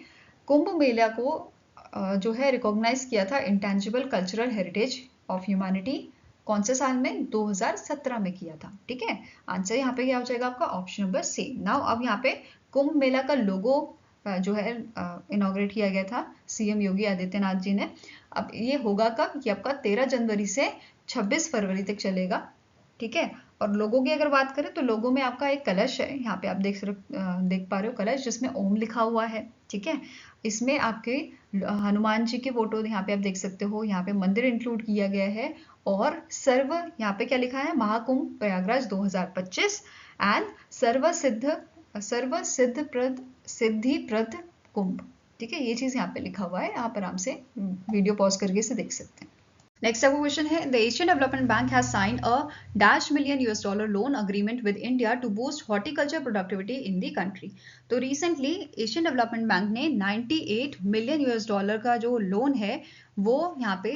कुंभ मेला को जो है रिकॉग्नाइज किया था intangible cultural heritage of humanity, कौन से साल में, 2017 में किया था, ठीक है। आंसर यहाँ पे क्या हो जाएगा आपका, ऑप्शन नंबर सी। नाउ अब यहाँ पे कुंभ मेला का लोगो जो है इनॉग्रेट किया गया था सीएम योगी आदित्यनाथ जी ने। अब ये होगा कब, ये आपका 13 जनवरी से 26 फरवरी तक चलेगा, ठीक है। और लोगों की अगर बात करें तो लोगों में आपका एक कलश है, यहाँ पे आप देख पा रहे हो कलश जिसमें ओम लिखा हुआ है, ठीक है। इसमें आपके हनुमान जी की फोटो यहाँ पे आप देख सकते हो, यहाँ पे मंदिर इंक्लूड किया गया है, और सर्व यहाँ पे क्या लिखा है, महाकुंभ प्रयागराज 2025 एंड सिद्धिप्रद कुंभ, ठीक है। ये चीज यहाँ पे लिखा हुआ है, आप आराम से वीडियो पॉज करके इसे देख सकते हैं। नेक्स्ट आपका क्वेश्चन है, the Asian development bank has signed a dash million $US loan agreement with India to boost horticulture productivity in the country. तो रिसेंटली एशियन डेवलपमेंट बैंक ने 98 मिलियन $US का जो लोन है वो यहाँ पे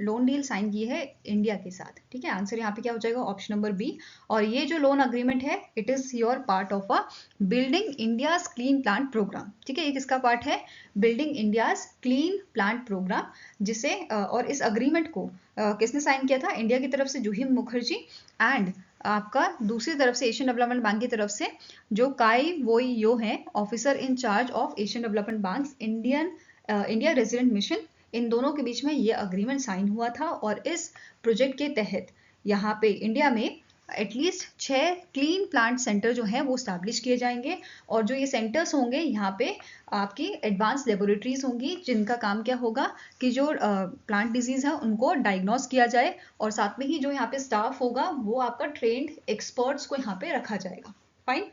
लोन डील साइन की है इंडिया के साथ, ठीक है। आंसर यहाँ पे क्या हो जाएगा, ऑप्शन नंबर बी। और ये जो लोन अग्रीमेंट है it is your part of a building India's clean plant programme, ठीक है। ये किसका पार्ट है, building India's clean plant programme, जिसे और इस अग्रीमेंट को किसने साइन किया था, इंडिया की तरफ से जुहिम मुखर्जी एंड आपका दूसरी तरफ से एशियन डेवलपमेंट बैंक की तरफ से जो काई वोई यो है, officer in charge of Asian development Bank India resident mission. इन दोनों के बीच में ये अग्रीमेंट साइन हुआ था, और इस प्रोजेक्ट के तहत यहाँ पे इंडिया में एटलीस्ट 6 क्लीन प्लांट सेंटर जो है वो स्टैब्लिश किए जाएंगे। और जो ये सेंटर्स होंगे यहाँ पे आपकी एडवांस लेबोरेटरीज होंगी, जिनका काम क्या होगा कि जो प्लांट डिजीज है उनको डायग्नोस किया जाए, और साथ में ही जो यहाँ पे स्टाफ होगा वो आपका ट्रेंड एक्सपर्ट्स को यहाँ पे रखा जाएगा। फाइन।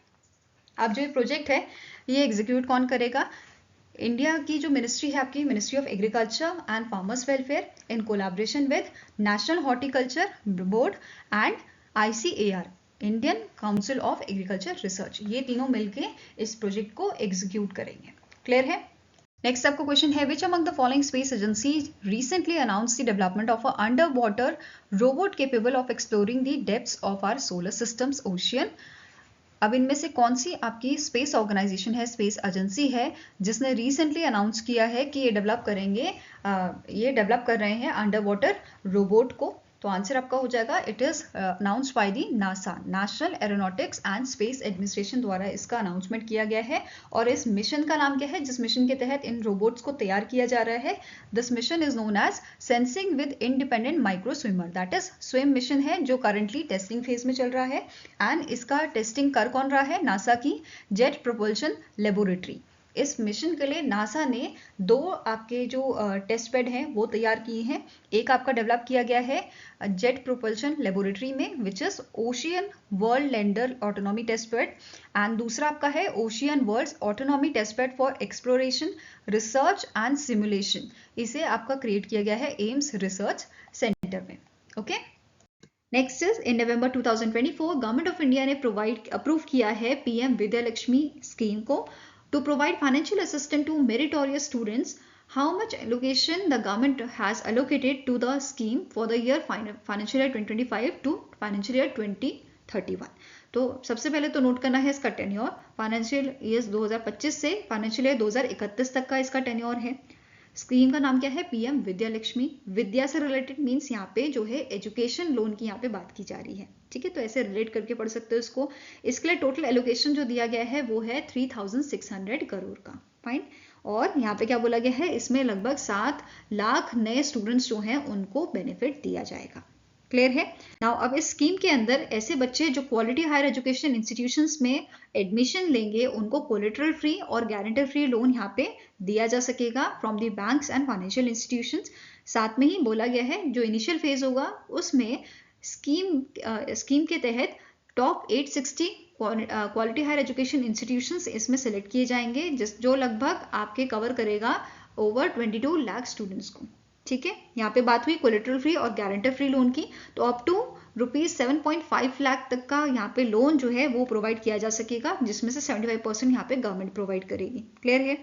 अब जो ये प्रोजेक्ट है ये एग्जीक्यूट कौन करेगा, इंडिया की जो मिनिस्ट्री है आपकी ministry of agriculture and farmers welfare in collaboration with national horticulture board and ICAR Indian council of agriculture research, ये तीनों मिलके इस प्रोजेक्ट को एग्जीक्यूट करेंगे। क्लियर है। नेक्स्ट आपका क्वेश्चन है, which among the following space agencies recently announce the development of a under water robot capable of exploring the depths of our solar systems ocean. अब इनमें से कौन सी आपकी स्पेस ऑर्गेनाइजेशन है, स्पेस एजेंसी है जिसने रिसेंटली अनाउंस किया है कि ये डेवलप कर रहे हैं अंडर वाटर रोबोट को। तो आंसर आपका हो जाएगा, it is announced by the NASA, national aeronautics and space administration द्वारा इसका अनाउंसमेंट किया गया है। और इस मिशन का नाम क्या है, जिस मिशन के तहत इन रोबोट्स को तैयार किया जा रहा है, this mission is known as sensing with independent micro swimmer, that is swim mission है, जो करंटली टेस्टिंग फेज में चल रहा है। एंड इसका टेस्टिंग कर कौन रहा है, नासा की जेट प्रोपल्शन लेबोरेटरी। इस मिशन के लिए नासा ने 2 आपके जो टेस्ट बेड हैं वो तैयार किए हैं। एक आपका डेवलप किया गया है जेट प्रोपल्शन लेबोरेटरी में which is ocean world lander autonomy test bed, and दूसरा आपका है ocean world autonomy test bed for exploration research and simulation. इसे आपका क्रिएट किया गया है एम्स रिसर्च सेंटर में। Okay. Next is in November 2024 government of India ने अप्रूव किया है PM विद्या लक्ष्मी स्कीम को to provide financial assistance to meritorious students. How much allocation the government has allocated to the scheme for the year financial year 2025 to financial year 2031? तो सबसे पहले तो note करना है इसका टेन्योर, फाइनेंशियल ईयर 2025 से financial year 2031 तक का इसका टेन्योर है। स्कीम का नाम क्या है, PM विद्या लक्ष्मी। विद्या से रिलेटेड मीन्स यहाँ पे जो है एजुकेशन लोन की यहाँ पे बात की जा रही है, ठीक है। तो ऐसे रिलेट करके पढ़ सकते हो इसको। इसके लिए टोटल एलोकेशन जो दिया गया है वो है 3600 करोड़ का। फाइन। और यहाँ पे क्या बोला गया है, इसमें लगभग 7 लाख नए स्टूडेंट्स जो हैं उनको बेनिफिट दिया जाएगा। क्लियर है। नाउ अब इस स्कीम के अंदर ऐसे बच्चे जो क्वालिटी हायर एजुकेशन इंस्टीट्यूशंस में एडमिशन लेंगे उनको कोलेटरल फ्री और गारंटर फ्री लोन यहाँ पे दिया जा सकेगा from the banks and financial institutions. साथ में ही बोला गया है जो इनिशियल फेज होगा उसमें स्कीम के तहत top 860 quality higher education institutions इसमें सेलेक्ट किए जाएंगे जो लगभग आपके कवर करेगा ओवर 22 लाख स्टूडेंट्स को। ठीक है, यहाँ पे बात हुई कोलेटरल फ्री और गारंटर फ्री लोन की, तो अप टू ₹7.5 लाख तक का यहाँ पे लोन जो है वो प्रोवाइड किया जा सकेगा, जिसमें से 75% यहाँ पे गवर्नमेंट प्रोवाइड करेगी। क्लियर है।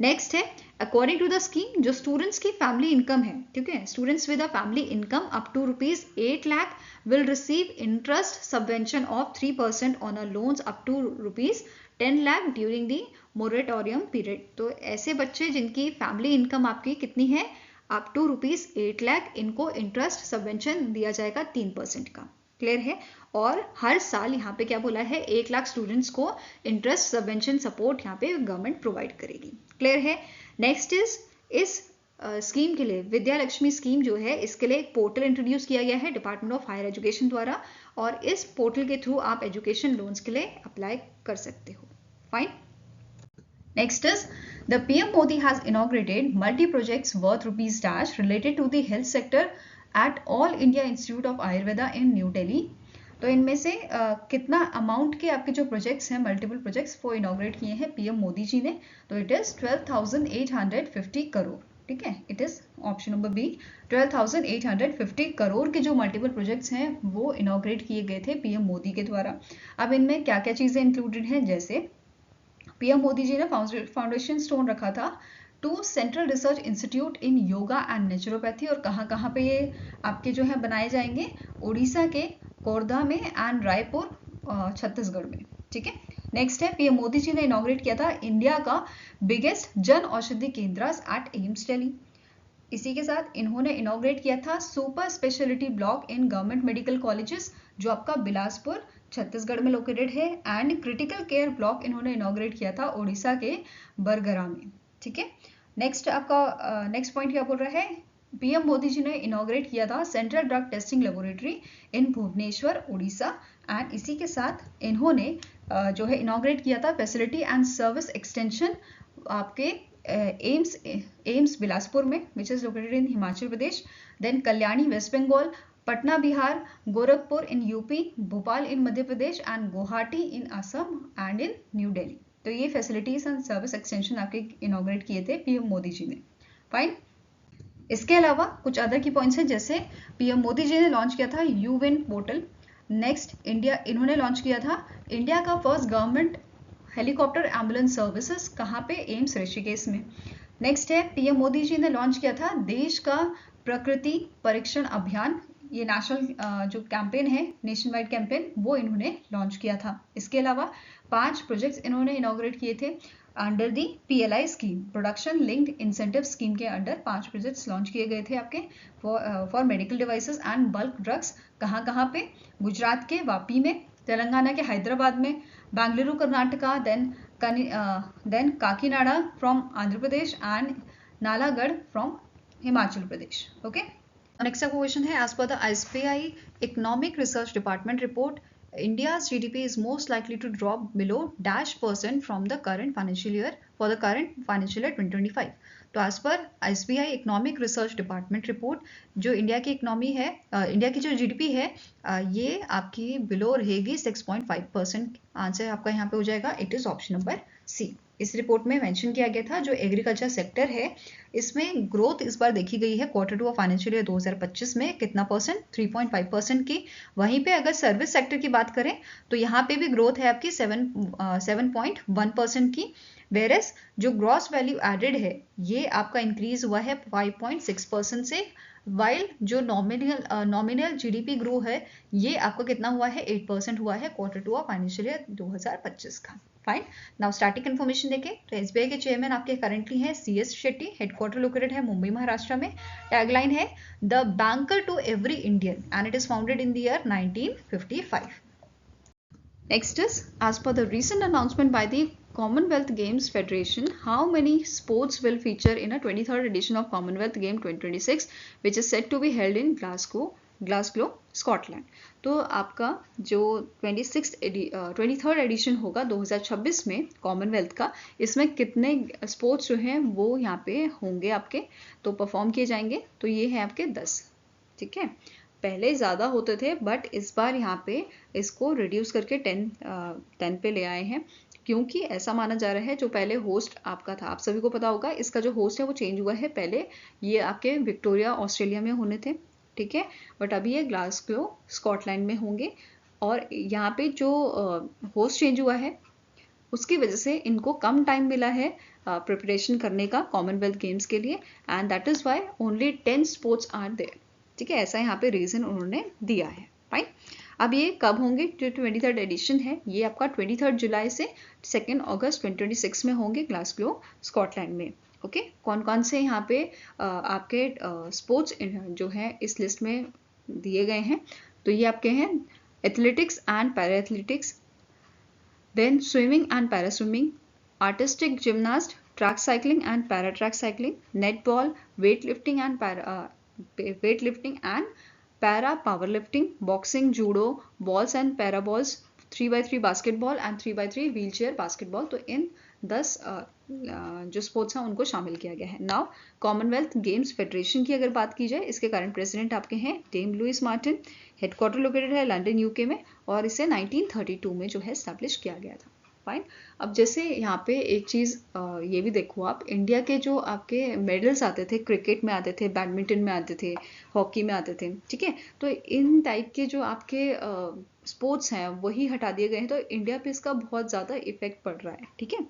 नेक्स्ट है अकॉर्डिंग टू द स्कीम जो स्टूडेंट्स की फैमिली इनकम है, ठीक है, students with a family income up to ₹8 lakh will receive interest subvention of 3% on a loans up to ₹10 lakh during the moratorium period. तो ऐसे बच्चे जिनकी फैमिली इनकम आपकी कितनी है अप टू ₹8 लाख, इनको इंटरेस्ट सबवेंशन दिया जाएगा 3% का। क्लियर है। और हर साल यहाँ पे क्या बोला है 1 लाख स्टूडेंट्स को इंटरेस्ट सबवेंशन सपोर्ट यहाँ पे गवर्नमेंट प्रोवाइड करेगी। क्लियर है। नेक्स्ट इज इस स्कीम के लिए विद्या लक्ष्मी स्कीम जो है इसके लिए एक पोर्टल इंट्रोड्यूस किया गया है डिपार्टमेंट ऑफ हायर एजुकेशन द्वारा, और इस पोर्टल के थ्रू आप एजुकेशन लोन्स के लिए अप्लाई कर सकते हो। Fine. Next is the PM Modi has inaugurated multi-projects worth ₹dash related to the health sector at All India Institute of Ayurveda in New Delhi। तो इनमें से कितना अमाउंट के आपके जो प्रोजेक्ट्स हैं मल्टीपल प्रोजेक्ट्स वो इनॉग्रेट किए हैं पीएम मोदी जी ने, तो इट इज 12,850 करोड़। ठीक है, it is option number B 12,850 crore के जो मल्टीपल प्रोजेक्ट्स हैं वो इनॉग्रेट किए गए थे पीएम मोदी के द्वारा। अब इनमें क्या क्या चीजें इंक्लूडेड हैं, जैसे पीएम मोदी जी ने फाउंडेशन स्टोन रखा था 2 central research institute in yoga and naturopathy, और कहाँ पे ये आपके जो है बनाए जाएंगे, उड़ीसा के कोरदा में एंड रायपुर छत्तीसगढ़ में। ठीक है। नेक्स्ट है पीएम मोदी जी ने इनॉग्रेट किया था इंडिया का बिगेस्ट जन औषधि केंद्र एट एम्स दिल्ली। इसी के साथ इन्होंने इनॉग्रेट किया था super speciality block in government medical colleges जो आपका बिलासपुर छत्तीसगढ़ में लोकेटेड है, एंड क्रिटिकल केयर ब्लॉक इन्होंने इनॉग्रेट किया था उड़ीसा के बरगरा में। ठीक है। नेक्स्ट आपका नेक्स्ट पॉइंट क्या बोल रहा है, पीएम मोदी जी ने इनॉग्रेट किया था central drug testing laboratory in Bhubaneswar Orissa, and इसी के साथ इन्होंने जो है इनॉग्रेट किया था फैसिलिटी एंड सर्विस एक्सटेंशन आपके एम्स बिलासपुर में which is located in Himachal Pradesh, then Kalyani West Bengal, Patna Bihar, Gorakhpur in UP, Bhopal in Madhya Pradesh, and Guwahati in Assam and in new Delhi. तो ये फैसिलिटीज एंड सर्विस एक्सटेंशन आपके इनॉग्रेट किए थे पीएम मोदी जी ने। फाइन। इसके अलावा कुछ अदर की पॉइंट्स हैं, जैसे पीएम मोदी जी ने लॉन्च किया था यूविन पोर्टल। नेक्स्ट इन्होंने लॉन्च किया था इंडिया का first government helicopter ambulance services, कहाँ पे, एम्स ऋषिकेश में। नेक्स्ट है पीएम मोदी जी ने लॉन्च किया था देश का प्रकृति परीक्षण अभियान, ये नेशनल जो कैंपेन है नेशन वाइड कैंपेन वो इन्होंने लॉन्च किया था। इसके अलावा 5 प्रोजेक्ट्स इन्होंने इनॉग्रेट किए थे under the PLI scheme, production linked incentive scheme के अंडर 5 प्रोजेक्ट्स लॉन्च किए गए थे आपके for medical devices and bulk drugs. कहाँ पे, गुजरात के वापी में, तेलंगाना के हैदराबाद में, Bengaluru Karnataka, then Kakinada from Andhra Pradesh, and Nalagarh from Himachal Pradesh. Okay. Next आपका क्वेश्चन है as per the SBI economic research department report India's GDP is most likely to drop below -% from the current financial year for the current financial year 2025। तो as per SBI economic research department report जो India की economy है, India की जो GDP है ये आपकी below रहेगी 6.5%। आंसर आपका यहाँ पे हो जाएगा, it is option number C. इस रिपोर्ट में मेंशन किया गया था जो एग्रीकल्चर सेक्टर है इसमें ग्रोथ इस बार देखी गई है Q2 ऑफ फाइनेंशियल ईयर 2025 में कितना परसेंट, 3.5% की। वहीं पे अगर सर्विस सेक्टर की बात करें तो यहाँ पे भी ग्रोथ है आपकी 7.1% की, वेरस जो ग्रॉस वैल्यू एडेड है ये आपका इंक्रीज हुआ है 5.6% से, वाइल जो नॉमिनल GDP ग्रो है ये आपका कितना हुआ है, 8% हुआ है Q2 ऑफ फाइनेंशियल ईयर 2025 का। फाइन। नाउ स्टैटिक इन्फॉर्मेशन देखें तो SBI के चेयरमैन आपके करंटली हैं CS शेट्टी, हेडक्वार्टर लोकेटेड है मुंबई महाराष्ट्र में। टैगलाइन है the banker to every Indian and it is founded in the year 1955। Next is as per the recent announcement by the Commonwealth Games Federation, how many sports will feature in a 23rd edition of Commonwealth Game 2026 which is set to be held in Glasgow, Glasgow Scotland. तो आपका जो 23rd addition होगा 2026 में Commonwealth का, इसमें कितने sports जो हैं वो यहाँ पे होंगे आपके, तो परफॉर्म किए जाएंगे। तो ये है आपके 10, ठीक है। पहले ज़्यादा होते थे बट इस बार यहाँ पे इसको रिड्यूस करके 10 पे ले आए हैं, क्योंकि ऐसा माना जा रहा है जो पहले होस्ट आपका था, आप सभी को पता होगा इसका जो होस्ट है वो चेंज हुआ है। पहले ये आपके विक्टोरिया ऑस्ट्रेलिया में होने थे, ठीक है, बट अभी ये ग्लासगो स्कॉटलैंड में होंगे। और यहाँ पे जो होस्ट चेंज हुआ है उसकी वजह से इनको कम टाइम मिला है प्रिपरेशन करने का कॉमनवेल्थ गेम्स के लिए, and that is why only 10 sports are there, ठीक है। ऐसा यहाँ पे रीज़न उन्होंने दिया है, फाइन। अब ये कब होंगे, जो 23rd एडिशन है ये आपका 23 जुलाई से 2 अगस्त 2026 में होंगे ग्लासगो स्कॉटलैंड में, ओके। कौन कौन से यहाँ पे आपके स्पोर्ट्स जो है इस लिस्ट में दिए गए हैं, तो ये आपके हैं athletics and para athletics, then swimming and para swimming, artistic gymnast, track cycling and para track cycling, netball, weight lifting and para power lifting, boxing, judo, bowls and para bowls, 3x3 basketball and 3x3 wheelchair basketball. तो इन 10 जो sports हैं उनको शामिल किया गया है। Now Commonwealth games federation की अगर बात की जाए, इसके करंट प्रेसिडेंट आपके हैं Dame Louise Martin, headquarter located है लंदन यूके में, और इसे 1932 में जो है एस्टैब्लिश किया गया था, फाइन। अब जैसे यहाँ पे एक चीज़ ये भी देखो आप, इंडिया के जो आपके मेडल्स आते थे, क्रिकेट में आते थे, बैडमिंटन में आते थे, हॉकी में आते थे, ठीक है, तो इन टाइप के जो आपके स्पोर्ट्स हैं वही हटा दिए गए हैं, तो इंडिया पे इसका बहुत ज़्यादा इफेक्ट पड़ रहा है, ठीक है।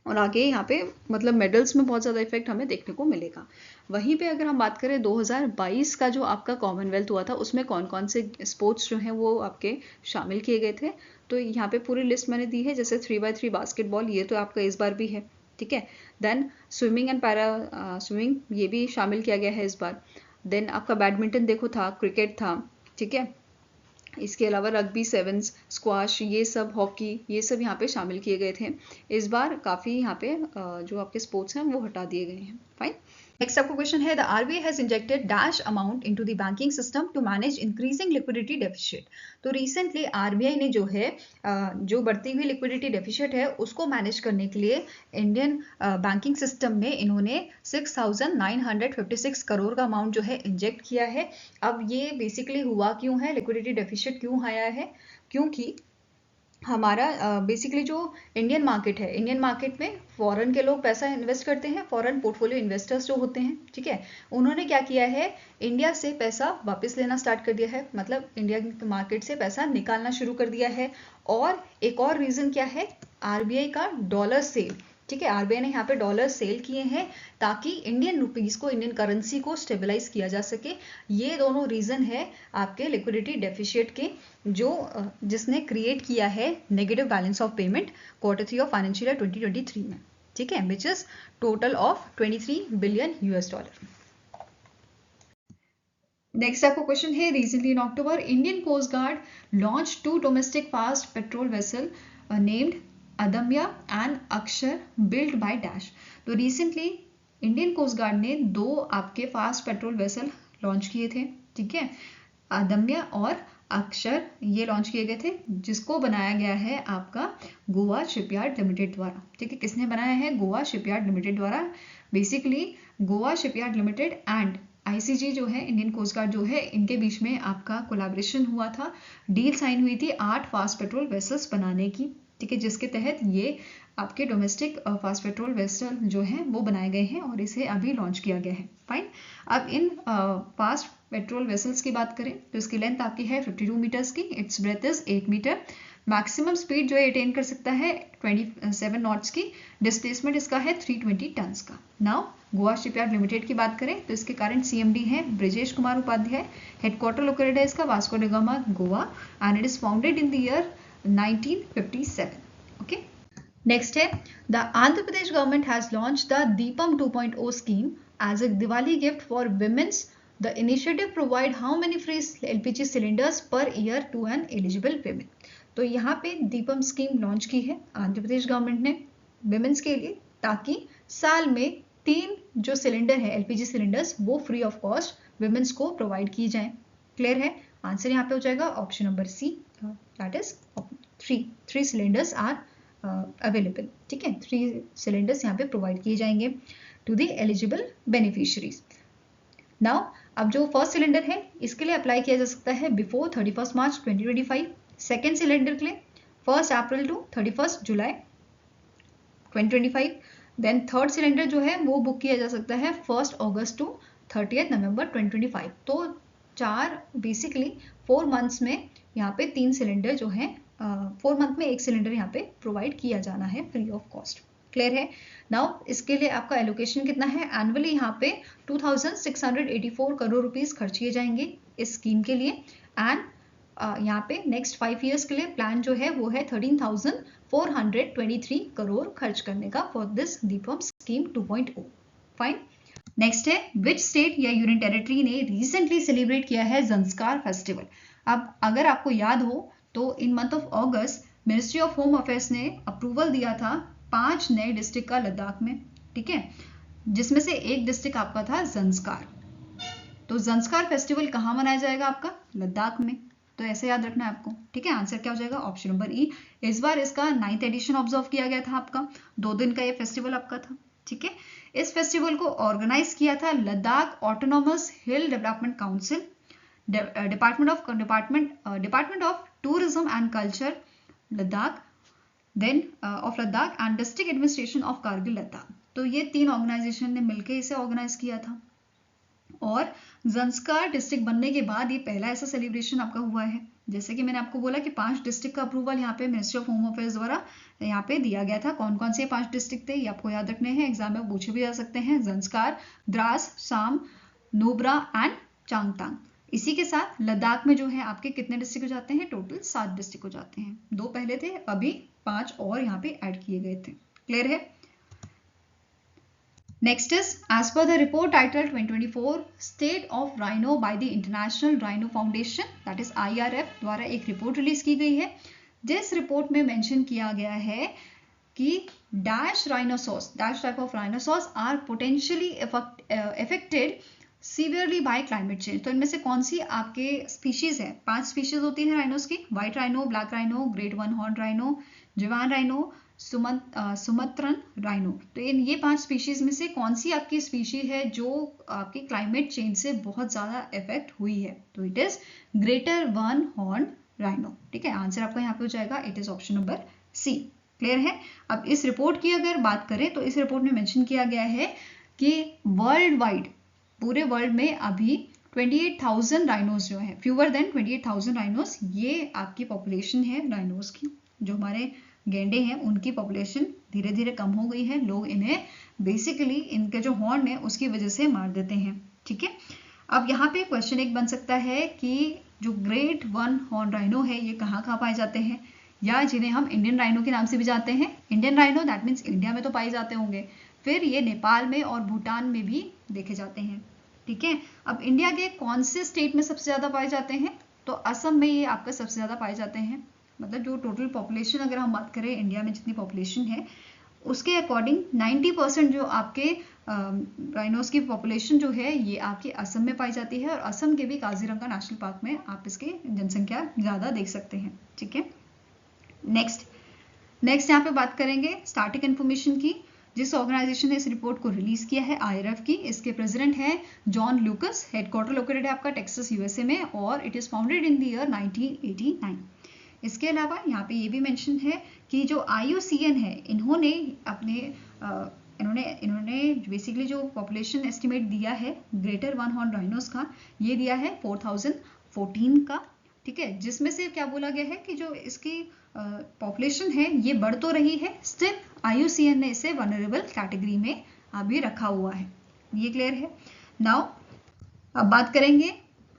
और आगे यहाँ पे मतलब मेडल्स में बहुत ज़्यादा इफेक्ट हमें देखने को मिलेगा। वहीं पे अगर हम बात करें 2022 का जो आपका कॉमनवेल्थ हुआ था, उसमें कौन कौन से स्पोर्ट्स जो हैं वो आपके शामिल किए गए थे, तो यहाँ पे पूरी लिस्ट मैंने दी है। जैसे 3x3 बास्केटबॉल, ये तो आपका इस बार भी है, ठीक है। Then swimming and para swimming, ये भी शामिल किया गया है इस बार। देन आपका बैडमिंटन देखो था, क्रिकेट था, ठीक है। इसके अलावा रग्बी, सेवन्स, स्क्वाश, ये सब, हॉकी, ये सब यहाँ पे शामिल किए गए थे। इस बार काफ़ी यहाँ पे जो आपके स्पोर्ट्स हैं वो हटा दिए गए हैं, फाइन। नेक्स्ट आपका क्वेश्चन है, the RBI has injected dash amount into the banking system to manage increasing liquidity deficit. तो रिसेंटली आरबीआई ने जो है जो बढ़ती हुई लिक्विडिटी डेफिसिट है उसको मैनेज करने के लिए इंडियन बैंकिंग सिस्टम में इन्होंने 6,956 करोड़ का अमाउंट जो है इंजेक्ट किया है। अब ये बेसिकली हुआ क्यों है, लिक्विडिटी डेफिसिट क्यों आया है, क्योंकि हमारा बेसिकली जो इंडियन मार्केट है, इंडियन मार्केट में फॉरेन के लोग पैसा इन्वेस्ट करते हैं, फॉरेन पोर्टफोलियो इन्वेस्टर्स जो होते हैं, ठीक है, उन्होंने क्या किया है, इंडिया से पैसा वापस लेना स्टार्ट कर दिया है, मतलब इंडिया के मार्केट से पैसा निकालना शुरू कर दिया है। और एक और रीज़न क्या है, आरबीआई का डॉलर सेल, ठीक है, आरबीआई ने यहाँ पे डॉलर सेल किए हैं ताकि इंडियन रुपीस को, इंडियन करेंसी को स्टेबलाइज किया जा सके। ये दोनों रीजन है आपके लिक्विडिटी डेफिशिएट के, जो जिसने क्रिएट किया है negative balance of payment Q3 of financial year 2023 में, ठीक है, which is total of $23 billion. Next आपको क्वेश्चन है, recently in October Indian Coast Guard launch 2 domestic fast patrol vessel named Adamya and Akshar build by dash. तो recently Indian Coast Guard ने 2 आपके fast patrol vessel launch किए थे, ठीक है, अदम्या और अक्षर, ये लॉन्च किए गए थे, जिसको बनाया गया है आपका गोवा शिपयार्ड लिमिटेड द्वारा, ठीक है। किसने बनाया है, गोवा शिपयार्ड लिमिटेड द्वारा। Basically Goa shipyard limited and ICG जो है, इंडियन कोस्ट गार्ड जो है, इनके बीच में आपका कोलैबोरेशन हुआ था, डील साइन हुई थी 8 फास्ट पेट्रोल वेसल्स बनाने की, ठीक है, जिसके तहत ये आपके डोमेस्टिक फास्ट पेट्रोल वेसल जो हैं वो बनाए गए हैं और इसे अभी लॉन्च किया गया है, फाइन। अब इन फास्ट पेट्रोल वेसल्स की बात करें तो इसकी लेंथ आपकी है 52 मीटर्स की, its breadth is 8 metre, maximum speed जो है अटेन कर सकता है 27 नॉट्स की, डिस्प्लेसमेंट इसका है 320 टन्स का। नाउ गोवा शिपयार्ड लिमिटेड की बात करें तो इसके करंट सीएमडी हैं ब्रिजेश कुमार उपाध्याय, हेडक्वार्टर लोकेटेड है इसका Vasco da Gama, Goa, and it is founded in the year 1957, okay. Next है, the Andhra Pradesh government has launch the Deepam 2.0 scheme as a Diwali gift for womens. The initiative provide how many free LPG cylinders per year to an eligible women. तो यहाँ पे Deepam scheme launch की है Andhra Pradesh government ने womens के लिए, ताकि साल में 3 जो सिलेंडर है एलपीजी सिलेंडर्स वो फ्री ऑफ कॉस्ट विमेन्स को प्रोवाइड की जाए, क्लियर है? आंसर यहाँ पे हो जाएगा option number C, that is three cylinders are available. ठीक है, 3 सिलेंडर्स यहाँ पे प्रोवाइड किए जाएंगे to the eligible beneficiaries. Now अब जो फर्स्ट सिलेंडर है इसके लिए अप्लाई किया जा सकता है बिफोर 31 मार्च 2025, सेकेंड सिलेंडर के लिए 1 April to 31 July 2025, then third cylinder जो है वो बुक किया जा सकता है 1 अगस्त टू 30 नवंबर 2025। तो 4 मंथ्स में यहाँ पे 3 सिलेंडर जो है 4 मंथ में 1 सिलेंडर यहाँ पे प्रोवाइड किया जाना है फ्री ऑफ कॉस्ट। क्लियर है? नाउ इसके लिए आपका एलोकेशन कितना है? एनुअली यहाँ पे 2684 करोड़ रुपीस खर्च किए जाएंगे इस स्कीम के लिए। एंड यहाँ पे नेक्स्ट 5 ईयर्स के लिए प्लान जो है वो है 13,423 करोड़ खर्च करने का for this Deepam scheme 2.0। Fine. Next है विच स्टेट या यूनियन टेरिटरी ने रिसेंटली सेलिब्रेट किया है ज़ंस्कार फेस्टिवल। अब अगर आपको याद हो तो इन month of August ministry of home affairs ने अप्रूवल दिया था 5 नए डिस्ट्रिक्ट का लद्दाख में। ठीक है, जिसमें से एक डिस्ट्रिक्ट आपका था ज़ंस्कार। तो ज़ंस्कार फेस्टिवल कहाँ मनाया जाएगा? आपका लद्दाख में। तो ऐसे याद रखना है आपको। ठीक है, आंसर क्या हो जाएगा? ऑप्शन नंबर ई। इस बार इसका 9th एडिशन ऑब्जर्व किया गया था आपका, 2 दिन का ये फेस्टिवल आपका था। ठीक है, इस फेस्टिवल को ऑर्गेनाइज किया था Ladakh autonomous hill development council, department of tourism and culture Ladakh, then of Ladakh and district administration of Kargil Ladakh. तो ये 3 ऑर्गेनाइजेशन ने मिलकर इसे ऑर्गेनाइज किया था। और ज़ंस्कार डिस्ट्रिक्ट बनने के बाद ये पहला ऐसा सेलिब्रेशन आपका हुआ है। जैसे कि मैंने आपको बोला कि 5 डिस्ट्रिक्ट का अप्रूवल यहाँ पे मिनिस्ट्री ऑफ होम अफेयर्स द्वारा यहाँ पे दिया गया था। कौन कौन से 5 डिस्ट्रिक्ट थे ये आपको याद रखने हैं, एग्जाम में पूछे भी जा सकते हैं। ज़ंस्कार, द्रास, साम, नुब्रा एंड चांगतांग। इसी के साथ लद्दाख में जो है आपके कितने डिस्ट्रिक्ट हो जाते हैं? टोटल 7 डिस्ट्रिक्ट हो जाते हैं। 2 पहले थे, अभी 5 और यहाँ पे ऐड किए गए थे। क्लियर है? Next is, as per the report titled 2024 State of Rhino by the International Rhino Foundation, that is IRF द्वारा एक रिपोर्ट रिलीज की गई है, जिस रिपोर्ट में मेंशन किया गया है कि dash rhinoceroses, dash type of rhinoceroses are potentially affected severely by climate change. तो इनमें से कौन सी आपके स्पीशीज है? 5 स्पीशीज होती है राइनोस की, white rhino, black rhino, great one horn rhino, जवान राइनो, सुमत्रन राइनो। तो ये 5 स्पीशीज में से कौन सी आपकी स्पीशी है जो आपकी क्लाइमेट चेंज से बहुत ज्यादा इफेक्ट हुई है? तो it is greater one horn rhino. ठीक है, आंसर आपका यहाँ पे हो जाएगा, it is option number C. Clear है? अब इस रिपोर्ट की अगर बात करें तो इस रिपोर्ट में मेंशन किया गया है कि वर्ल्ड वाइड, पूरे वर्ल्ड में अभी 28,000 राइनोस जो है, फ्यूअर देन 28,000 राइनोस, ये आपकी पॉपुलेशन है राइनोस की। जो हमारे गेंडे हैं उनकी पॉपुलेशन धीरे धीरे कम हो गई है। लोग इन्हें बेसिकली इनके जो हॉर्न है उसकी वजह से मार देते हैं। ठीक है, अब यहाँ पे क्वेश्चन एक बन सकता है कि जो ग्रेट वन हॉर्न राइनो है ये कहाँ कहाँ पाए जाते हैं, या जिन्हें हम इंडियन राइनो के नाम से भी जानते हैं। Indian rhino that means India में तो पाए जाते होंगे, फिर ये नेपाल में और भूटान में भी देखे जाते हैं। ठीक है, अब इंडिया के कौन से स्टेट में सबसे ज्यादा पाए जाते हैं? तो असम में ये आपका सबसे ज्यादा पाए जाते हैं। मतलब जो टोटल पॉपुलेशन अगर हम बात करें इंडिया में जितनी पॉपुलेशन है उसके अकॉर्डिंग 90% जो आपके राइनोस की पॉपुलेशन जो है ये आपके असम में पाई जाती है। और असम के भी काजीरंगा नेशनल पार्क में आप इसकी जनसंख्या ज़्यादा देख सकते हैं। ठीक है, नेक्स्ट यहाँ पे बात करेंगे स्टार्टिंग इन्फॉर्मेशन की। जिस ऑर्गेनाइजेशन ने इस रिपोर्ट को रिलीज किया है IRF की, इसके प्रेसिडेंट हैं जॉन लूकस। हेडक्वार्टर लोकेटेड है आपका टेक्सास USA में और it is founded in the year 1989। इसके अलावा यहाँ पे ये भी मेंशन है कि जो IUCN है इन्होंने अपने इन्होंने बेसिकली जो पॉपुलेशन एस्टिमेट दिया है ग्रेटर वन हॉर्न राइनोस का, ये दिया है 4014 का। ठीक है, जिसमें से क्या बोला गया है कि जो इसकी पॉपुलेशन है ये बढ़ तो रही है, स्टिल IUCN ने इसे वनरेबल कैटेगरी में अभी रखा हुआ है। ये क्लियर है? नाउ अब बात करेंगे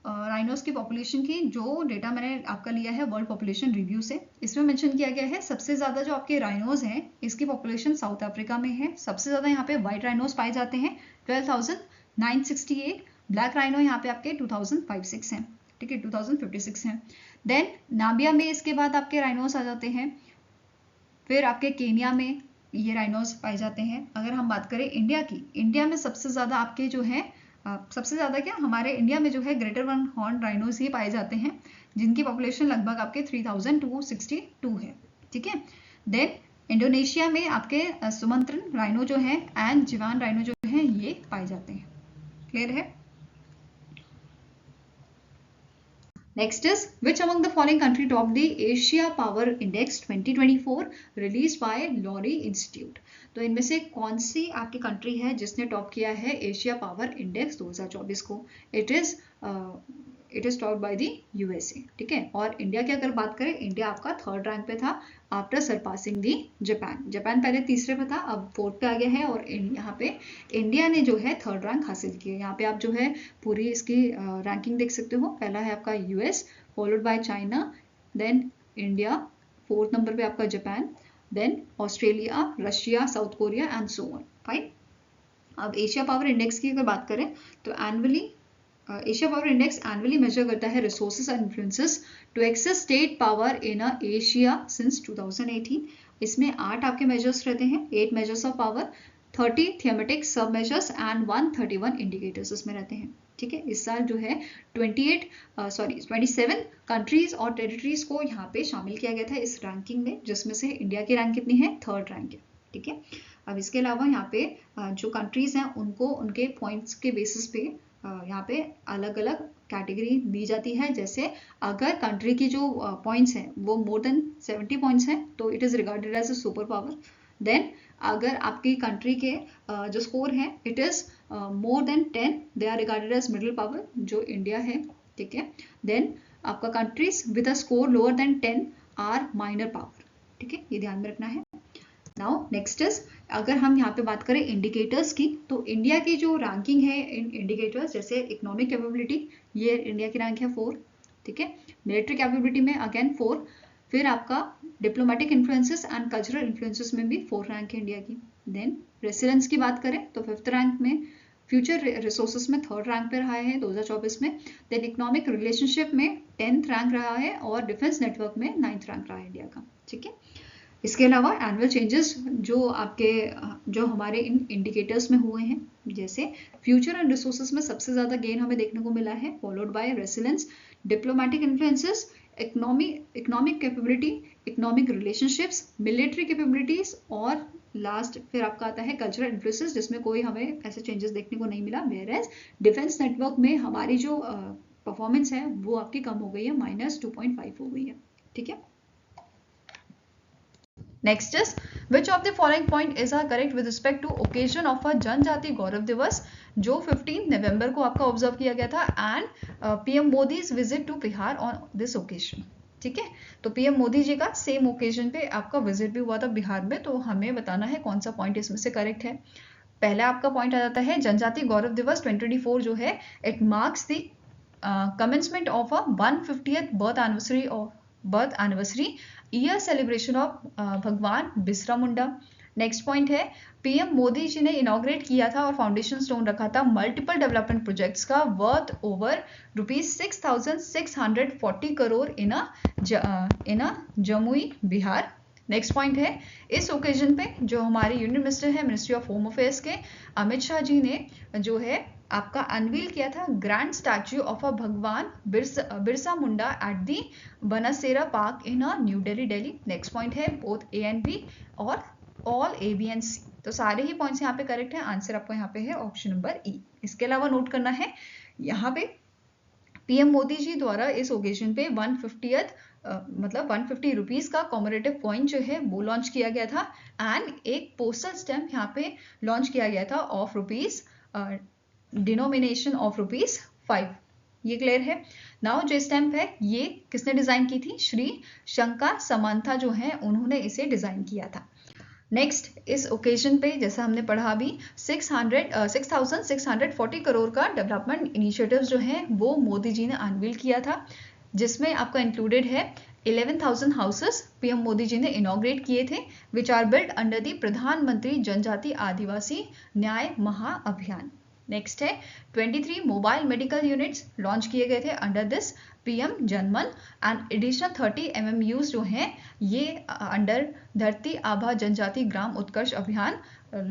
राइनोस की पॉपुलेशन की। जो डेटा मैंने आपका लिया है वर्ल्ड पॉपुलेशन रिव्यू से, इसमें मेंशन किया गया है सबसे ज्यादा जो आपके राइनोस हैं इसकी पॉपुलेशन साउथ अफ्रीका में है। सबसे ज्यादा यहाँ पे व्हाइट राइनोस पाए जाते हैं 12,968। ब्लैक राइनो यहाँ पे आपके 2056 हैं। ठीक है, 2056 हैं। देन नामिबिया में इसके बाद आपके राइनोस आ जाते हैं। फिर आपके केनिया में ये राइनोस पाए जाते हैं। अगर हम बात करें इंडिया की, इंडिया में सबसे ज्यादा आपके जो है सबसे ज़्यादा क्या हमारे इंडिया में जो है ग्रेटर वन हॉर्न राइनोज ही पाए जाते हैं, जिनकी पॉपुलेशन लगभग आपके 3262 है। ठीक है। देन इंडोनेशिया में आपके सुमंत्रन राइनो जो है एंड जिवान राइनो जो है ये पाए जाते हैं। क्लियर है। Next is, which among the following country topped the Asia Power Index 2024 released by Lorry Institute? तो इनमें से कौन सी आपकी कंट्री है जिसने टॉप किया है एशिया पावर इंडेक्स 2024 को? It is top by the USA. ठीक है। और इंडिया की अगर बात करें, इंडिया आपका 3rd रैंक पे था आफ्टर सरपासिंग दी जापान। जापान पहले 3रे पे था, अब 4th पे आ गया है, और यहाँ पे इंडिया ने जो है 3rd रैंक हासिल की है। यहाँ पे आप जो है पूरी इसकी रैंकिंग देख सकते हो। पहला है आपका US, followed by China, then India, 4th number पे आपका Japan, then Australia, Russia, South Korea and so on. Fine. अब एशिया पावर इंडेक्स की अगर बात करें तो annually Asia power index annually measure करता है resources and influences to access state power in Asia since 2018। इसमें 8 आपके मेजर्स रहते हैं, 8 measures of power, 30 thematic sub measures and 131 indicators इसमें रहते हैं। ठीक है। इस साल जो है 27 कंट्रीज और टेरिटरीज को यहाँ पे शामिल किया गया था इस रैंकिंग में, जिसमें से इंडिया की रैंक कितनी है? 3rd रैंक है। ठीक है। अब इसके अलावा यहाँ पे जो कंट्रीज हैं उनको उनके पॉइंट्स के बेसिस पे यहाँ पे अलग अलग कैटेगरी दी जाती है। जैसे अगर कंट्री की जो पॉइंट्स हैं वो मोर देन 70 पॉइंट्स हैं तो it is regarded as a super power. Then अगर आपकी कंट्री के जो स्कोर है it is more than 10, they are regarded as middle power, जो इंडिया है। ठीक है। देन आपका countries with a score lower than 10 are minor power. ठीक है, ये ध्यान में रखना है। नाउ नेक्स्ट इज, अगर हम यहाँ पे बात करें इंडिकेटर्स की, तो इंडिया की जो रैंकिंग है इन इंडिकेटर्स, जैसे इकोनॉमिक कैपेबिलिटी, ये इंडिया की रैंक है 4। ठीक है। मिलिट्री कैपेबिलिटी में अगेन 4। फिर आपका diplomatic influences and cultural influences में भी 4 रैंक है इंडिया की। देन रेसिलेंस की बात करें तो 5th रैंक में, फ्यूचर रिसोर्सेस में 3rd रैंक पे रहा है 2024 में। देन इकोनॉमिक रिलेशनशिप में 10th रैंक रहा है, और डिफेंस नेटवर्क में 9th रैंक रहा है इंडिया का। ठीक है। इसके अलावा एनुअल चेंजेस जो हमारे इन इंडिकेटर्स में हुए हैं, जैसे फ्यूचर एंड रिसोर्सेस में सबसे ज़्यादा गेन हमें देखने को मिला है, followed by resilience, diplomatic influences, economic capability, economic relationships, military capabilities, और लास्ट फिर आपका आता है कल्चरल इन्फ्लुएंसेस, जिसमें कोई हमें ऐसे चेंजेस देखने को नहीं मिला। वेयरएज डिफेंस नेटवर्क में हमारी जो परफॉर्मेंस है वो आपकी कम हो गई है, -2.5 हो गई है। ठीक है। Next is, which of the following point is are correct with respect to occasion of a Janjati Gaurav दिवस, जो 15 नवंबर को आपका ऑब्जर्व किया गया था, and PM Modi's visit to Bihar on this occasion. ठीक है। तो पीएम मोदी जी का सेम ओकेजन पे आपका विजिट भी हुआ था बिहार में, तो हमें बताना है कौन सा पॉइंट इसमें से करेक्ट है। पहला आपका पॉइंट आ जाता है जनजाति गौरव दिवस 2024 जो है, it marks the commencement of a 150th birth anniversary year celebration of भगवान बिरसा मुंडा। नेक्स्ट पॉइंट है, पीएम मोदी जी ने इनॉग्रेट किया था और फाउंडेशन स्टोन रखा था मल्टीपल डेवलपमेंट प्रोजेक्ट्स का वर्थ ओवर ₹6,640 करोड़ इन अ जमुई बिहार। नेक्स्ट पॉइंट है, इस ओकेजन पे जो हमारे यूनियन मिनिस्टर है मिनिस्ट्री ऑफ होम अफेयर्स के अमित शाह जी ने जो है आपका अनवील किया था ग्रैंड स्टैच्यू ऑफ अ भगवान Birsa Munda at the Bansera park in new Delhi. Next point है, बोथ ए एंड बी और all A B and C. तो सारे ही पॉइंट्स यहाँ पे करेक्ट है। आंसर आपको यहाँ पे है ऑप्शन नंबर ई। इसके अलावा नोट करना है यहाँ पे पीएम मोदी जी द्वारा इस ओकेजन पे 150 रुपीज का कॉमरेटिव कॉइन जो है वो लॉन्च किया गया था, एंड एक पोस्टल स्टैम्प यहाँ पे लॉन्च किया गया था ऑफ डिनोमिनेशन ऑफ ₹5। ये क्लियर है। नाउ जो स्टैम्प है ये किसने डिजाइन की थी? श्री शंकर समंथा जो है उन्होंने इसे डिजाइन किया था। नेक्स्ट, इस ओकेजन पे जैसा हमने पढ़ा अभी 6,640 करोड़ का डेवलपमेंट इनिशिएटिव्स जो हैं वो मोदी जी ने अनवील किया था, जिसमें आपका इंक्लूडेड है 11,000 हाउसेस पीएम मोदी जी ने इनॉग्रेट किए थे, which are built under the Pradhanmantri Janjati आदिवासी न्याय महाअभियान। नेक्स्ट है 23 मोबाइल मेडिकल यूनिट्स लॉन्च किए गए थे under this PM Janman and additional 30 MMUs जो हैं ये अंडर धरती आभा जनजाति ग्राम उत्कर्ष अभियान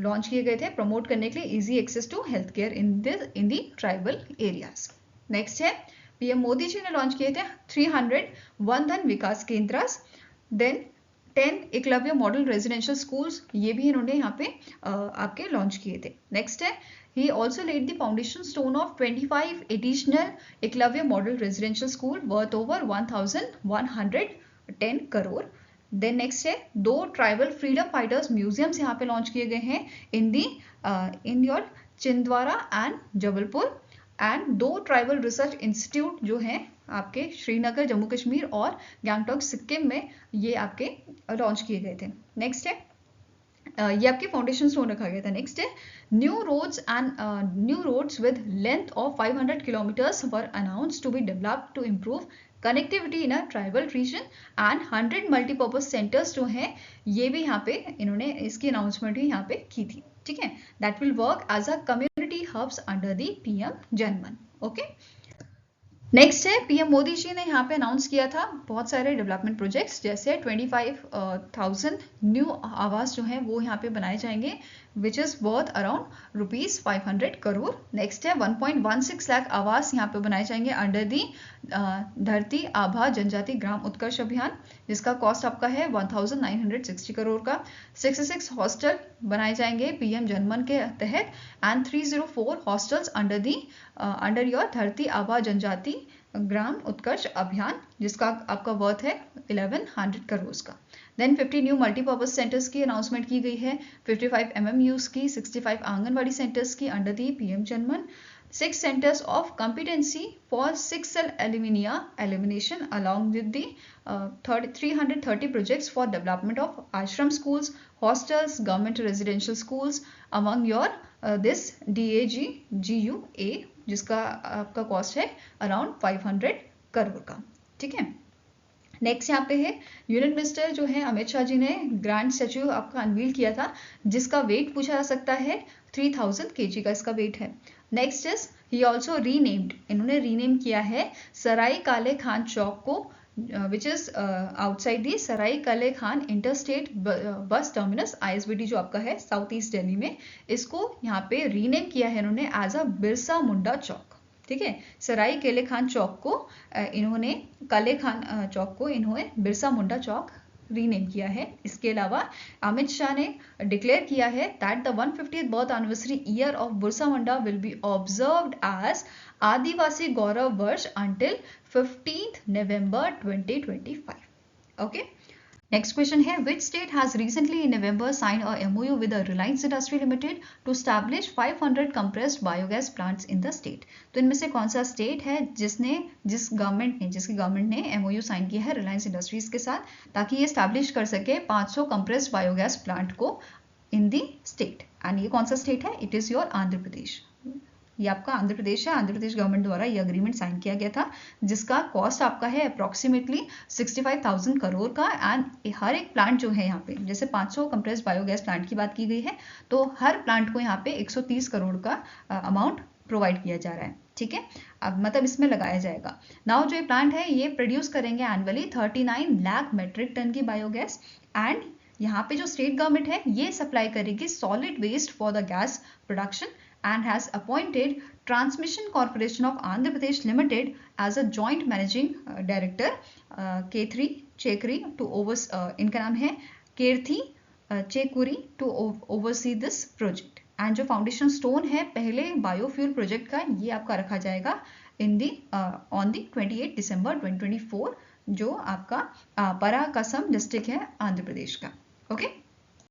लॉन्च किए गए थे प्रमोट करने के लिए easy access to health care in the tribal areas. Next है पीएम मोदी जी ने लॉन्च किए थे 300 वन धन विकास केंद्रास, then 10 Eklavya model residential schools ये भी इन्होंने यहाँ पे आपके लॉन्च किए थे। नेक्स्ट है he also laid the foundation stone of 25 additional eklavya model residential school worth over 1110 crore। Then next है 2 ट्राइबल फ्रीडम फाइटर्स म्यूजियम्स यहाँ पे लॉन्च किए गए हैं in your Chhindwara and Jabalpur, and 2 tribal research institute जो हैं आपके श्रीनगर जम्मू कश्मीर और गैंगटॉक सिक्किम में ये आपके लॉन्च किए गए थे। नेक्स्ट है ये आपके फाउंडेशन स्टोन रखा गया था। नेक्स्ट है new roads with length of 500 kilometres were announced to be developed to improve connectivity in a tribal region and 100 multipurpose centres जो हैं ये भी यहाँ पे इन्होंने इसकी अनाउंसमेंट भी यहाँ पे की थी। ठीक है, that will work as a community hubs under the PM Janman. Okay, next है पीएम मोदी जी ने यहाँ पे अनाउंस किया था बहुत सारे डेवलपमेंट प्रोजेक्ट्स, जैसे 25,000 न्यू आवास जो हैं वो यहाँ पे बनाए जाएंगे which is worth around ₹500 crore. Next है 1.16 लाख आवास यहाँ पे बनाए जाएंगे अंडर दी धरती आभा जनजाति ग्राम उत्कर्ष अभियान जिसका कॉस्ट आपका है 1960 करोड़ का। 66 हॉस्टल बनाए जाएंगे पीएम जनमन के तहत एंड 304 हॉस्टल्स अंडर योर धरती आभा जनजाति ग्राम उत्कर्ष अभियान जिसका आपका वर्थ है 1100 करोड़ का। देन 50 न्यू मल्टीपर्पज सेंटर्स की अनाउंसमेंट की गई है, 55 MMUs की, 65 आंगनवाड़ी सेंटर्स की under the PM Janman, 6 centers of competency for 6 cell elimination along with the 330 projects for development of ashram schools, hostels, government residential schools among your this DAGGUA जिसका आपका cost है around 500 crore का। ठीक है, next यहाँ पे है यूनियन मिनिस्टर जो है अमित शाह जी ने ग्रैंड स्टैच्यू आपका अनवील किया था जिसका वेट पूछा जा सकता है 3000 kg का इसका वेट है। Next is he also renamed, इन्होंने रीनेम किया है सराय काले खान चौक को विच इज आउटसाइड दी सराय काले Khan interstate bus terminus ISBT जो आपका है साउथ ईस्ट दिल्ली में, इसको यहाँ पे रीनेम किया है इन्होंने एज अ बिरसा मुंडा चौक। ठीक है, सराय केले खान चौक को इन्होंने काले खान चौक को इन्होंने बिरसा मुंडा चौक रीनेम किया है। इसके अलावा अमित शाह ने डिक्लेयर किया है that the 150th birth anniversary year of Birsa Munda will be observed as Adivasi Gaurav Varsh until 15th November 2025। Okay, next question है which state has recently in November sign a MOU with Reliance industry limited to establish 500 compressed biogas plants in the state. तो इनमें से कौन सा state है जिसकी government ने MOU sign किया है रिलायंस इंडस्ट्रीज के साथ ताकि ये स्टैब्लिश कर सके 500 कंप्रेस्ड बायोगैस प्लांट को इन दी स्टेट, एंड ये कौन सा स्टेट है? It is your Andhra Pradesh. ये आपका आंध्र प्रदेश है। आंध्र प्रदेश गवर्नमेंट द्वारा ये अग्रीमेंट साइन किया गया था जिसका कॉस्ट आपका है अप्रोक्सीमेटली 65,000 करोड़ का, एंड हर एक प्लांट जो है यहाँ पे जैसे 500 कंप्रेस्ड बायोगैस प्लांट की बात की गई है तो हर प्लांट को यहाँ पे 130 करोड़ का अमाउंट प्रोवाइड किया जा रहा है। ठीक है, अब मतलब इसमें लगाया जाएगा। नाउ जो ये प्लांट है ये प्रोड्यूस करेंगे एनुअली 39 लाख मेट्रिक टन की बायोगैस, एंड यहाँ पे जो स्टेट गवर्नमेंट है ये सप्लाई करेगी solid waste for the gas production and has appointed Transmission Corporation of Andhra Pradesh Limited as a joint managing director K3 Chekuri to oversee इनका नाम है Keerthi Chekuri to oversee this project, and जो foundation stone है पहले biofuel project का ये आपका रखा जाएगा इन दी ऑन दी 28 दिसंबर 2024 जो आपका पराकसम डिस्ट्रिक्ट है आंध्र प्रदेश का। ओके,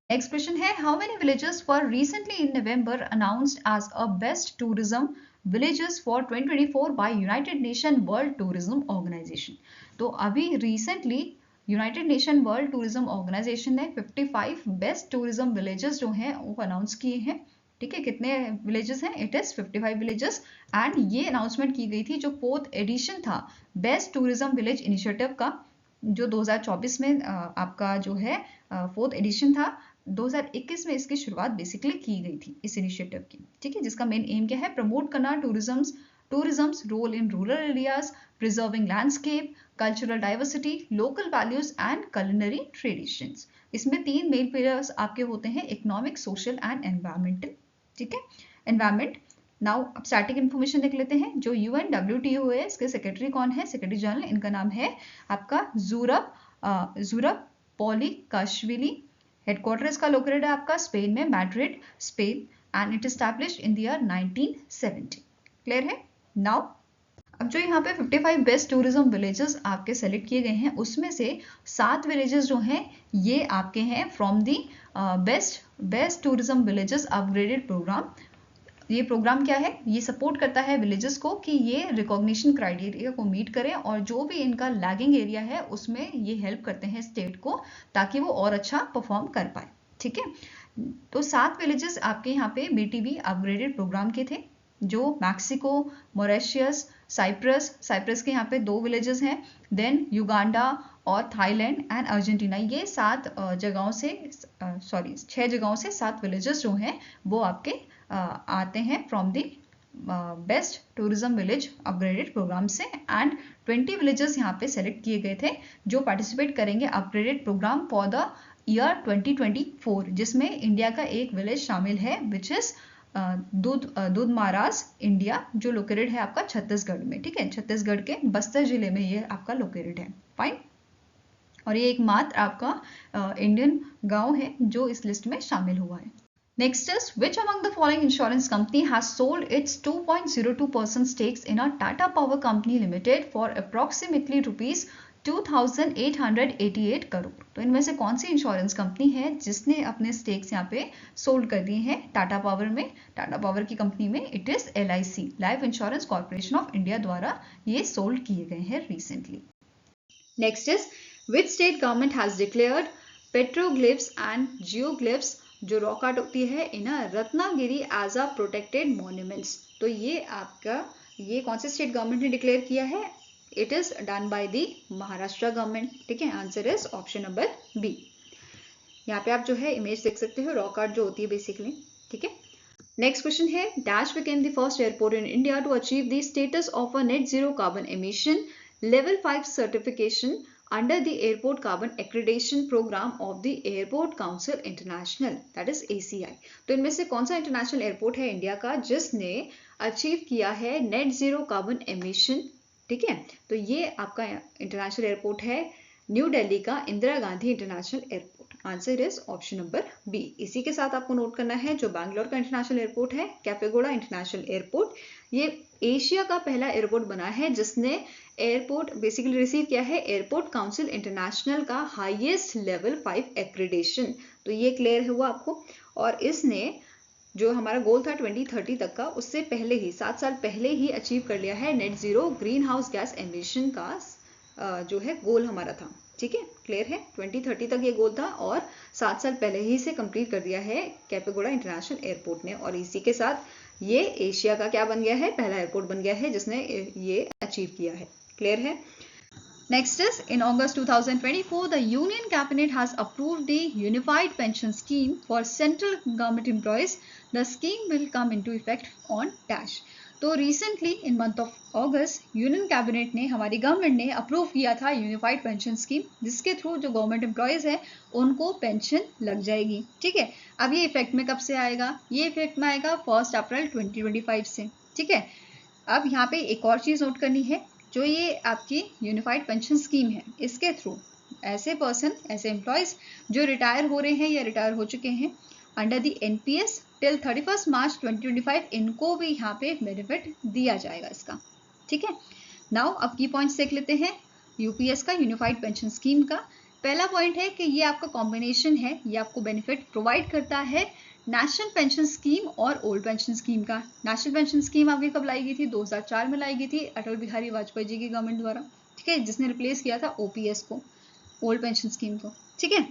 नेक्स्ट क्वेश्चन है how many villages were recently in November announced as a best tourism villages for 2024 by United Nation World Tourism Organisation. तो अभी recently United Nation World Tourism Organisation ने 55 best tourism villages जो हैं वो announce किए हैं। ठीक है, कितने विलेजेस हैं? इट इज 55 विलेजेस, एंड ये अनाउंसमेंट की गई थी जो 4th एडिशन था बेस्ट टूरिज्म विलेज इनिशिएटिव का जो 2024 में आपका जो है 4th एडिशन था, 2021 में इसकी शुरुआत बेसिकली की गई थी इस इनिशिएटिव की, ठीक है, जिसका मेन एम क्या है, प्रमोट करना tourism's role in rural areas, preserving landscape, cultural diversity, local values and culinary traditions. इसमें 3 मेन पिलर्स आपके होते हैं, इकोनॉमिक, सोशल एंड एनवायरमेंटल, ठीक है, एनवायरमेंट। नाउ अब स्टैटिक इन्फॉर्मेशन देख लेते हैं। जो UNWTO है, इसके सेक्रेटरी कौन है, सेक्रेटरी जनरल, इनका नाम है आपका ज़ुरब पॉलिकाश्विली। हेडक्वार्टर इसका लोकेटेड है आपका स्पेन में, Madrid, Spain, and it established in the year 1970। Clear है। नाउ अब जो यहाँ पे 55 बेस्ट टूरिज्म विलेजेस आपके सेलेक्ट किए गए हैं, उसमें से 7 विलेजेस जो हैं ये आपके हैं from the best tourism villages upgraded programme. ये प्रोग्राम क्या है, ये सपोर्ट करता है विलेजेस को कि ये रिकॉग्निशन क्राइटेरिया को मीट करें, और जो भी इनका लैगिंग एरिया है उसमें ये हेल्प करते हैं स्टेट को, ताकि वो और अच्छा परफॉर्म कर पाए, ठीक है। तो 7 विलेजेस आपके यहाँ पे BTV अपग्रेडेड प्रोग्राम के थे, जो मैक्सिको, मॉरिशस, साइप्रस के यहाँ पे 2 विलेजेस हैं, देन युगांडा और थाईलैंड एंड अर्जेंटीना। ये 6 जगहों से 7 विलेजेस जो हैं वो आपके आते हैं from the best tourism village upgraded programme से, एंड 20 विलेजेस यहाँ पे सेलेक्ट किए गए थे जो पार्टिसिपेट करेंगे upgraded programme for the year 2024, जिसमें इंडिया का एक विलेज शामिल है विच इज दूधमारास इंडिया, जो लोकेटेड है आपका छत्तीसगढ़ में, ठीक है, छत्तीसगढ़ के बस्तर जिले में ये आपका लोकेटेड है। फाइन। और ये एकमात्र आपका इंडियन गांव है जो इस लिस्ट में शामिल हुआ है। Next is, which among the following insurance company has sold its 2.02% stakes in a Tata Power Company Limited for approximately rupees 2,888 crore? तो इनमें से कौन सी इंश्योरेंस कंपनी है जिसने अपने स्टेक्स यहाँ पे सोल्ड कर दिए हैं टाटा पावर में? टाटा पावर की कंपनी में it is LIC, life insurance corporation of India द्वारा ये सोल्ड किए गए हैं recently. Next is, which state government has declared petroglyphs and geoglyphs जो रॉक आर्ट होती है in Ratnagiri as a protected monuments? तो ये कौन से स्टेट गवर्नमेंट ने डिक्लेयर किया है? It is done by the Maharashtra government, ठीक है। Answer is option number B. यहाँ पे आप जो है इमेज देख सकते हो, रॉक आर्ट जो होती है बेसिकली, ठीक है। नेक्स्ट क्वेश्चन है, dash became the first airport in India to achieve the status of a net zero carbon emission level 5 certification under the Airport Carbon Accreditation Program of the Airport Council International, that is ACI। तो इनमें से कौन सा international airport है India का जिसने achieve किया है नेट जीरो कार्बन एमिशन, ठीक है। तो ये आपका इंटरनेशनल एयरपोर्ट है न्यू दिल्ली का Indira Gandhi international airport. Answer is option number B. इसी के साथ आपको नोट करना है जो बैंगलोर का इंटरनेशनल एयरपोर्ट है, कैपेगोड़ा इंटरनेशनल एयरपोर्ट, ये एशिया का पहला एयरपोर्ट बना है जिसने एयरपोर्ट बेसिकली रिसीव किया है एयरपोर्ट काउंसिल इंटरनेशनल का हाईएस्ट लेवल 5 एक्रेडिटेशन। तो ये क्लियर हुआ आपको। और इसने जो हमारा गोल था 2030 तक का, उससे पहले ही 7 साल पहले ही अचीव कर लिया है net zero green house gas emission का जो है गोल हमारा था, ठीक है, क्लियर है। 2030 तक ये गोल था और 7 साल पहले ही से कंप्लीट कर दिया है कैपेगोड़ा इंटरनेशनल एयरपोर्ट ने, और इसी के साथ ये एशिया का क्या बन गया है, पहला एयरपोर्ट बन गया है जिसने ये अचीव किया है। क्लियर है। Next is, in August 2024, the Union Cabinet has approved the Unified Pension Scheme for central government employees. The scheme will come into effect on dash. तो recently in month of August union cabinet ने, हमारी government ने approve किया था unified pension scheme, जिसके through जो government employees हैं उनको पेंशन लग जाएगी, ठीक है। अब ये इफेक्ट में कब से आएगा? ये इफेक्ट में आएगा 1 अप्रैल 2025 से, ठीक है। अब यहाँ पे एक और चीज़ नोट करनी है, जो ये आपकी यूनिफाइड पेंशन स्कीम है, इसके थ्रू ऐसे पर्सन, ऐसे एम्प्लॉयज़ जो रिटायर हो रहे हैं या रिटायर हो चुके हैं अंडर दी NPS टिल 31 मार्च 2025, इनको भी यहाँ पे बेनिफिट दिया जाएगा इसका, ठीक है। नाउ अब की पॉइंट्स देख लेते हैं UPS का, यूनिफाइड पेंशन स्कीम का। पहला पॉइंट है कि ये आपका कॉम्बिनेशन है, ये आपको बेनिफिट प्रोवाइड करता है नेशनल पेंशन स्कीम और ओल्ड पेंशन स्कीम का। नेशनल पेंशन स्कीम आपकी कब लाई गई थी? 2004 में लाई गई थी अटल बिहारी वाजपेयी जी की गवर्नमेंट द्वारा, ठीक है, जिसने रिप्लेस किया था OPS को, ओल्ड पेंशन स्कीम को, ठीक है।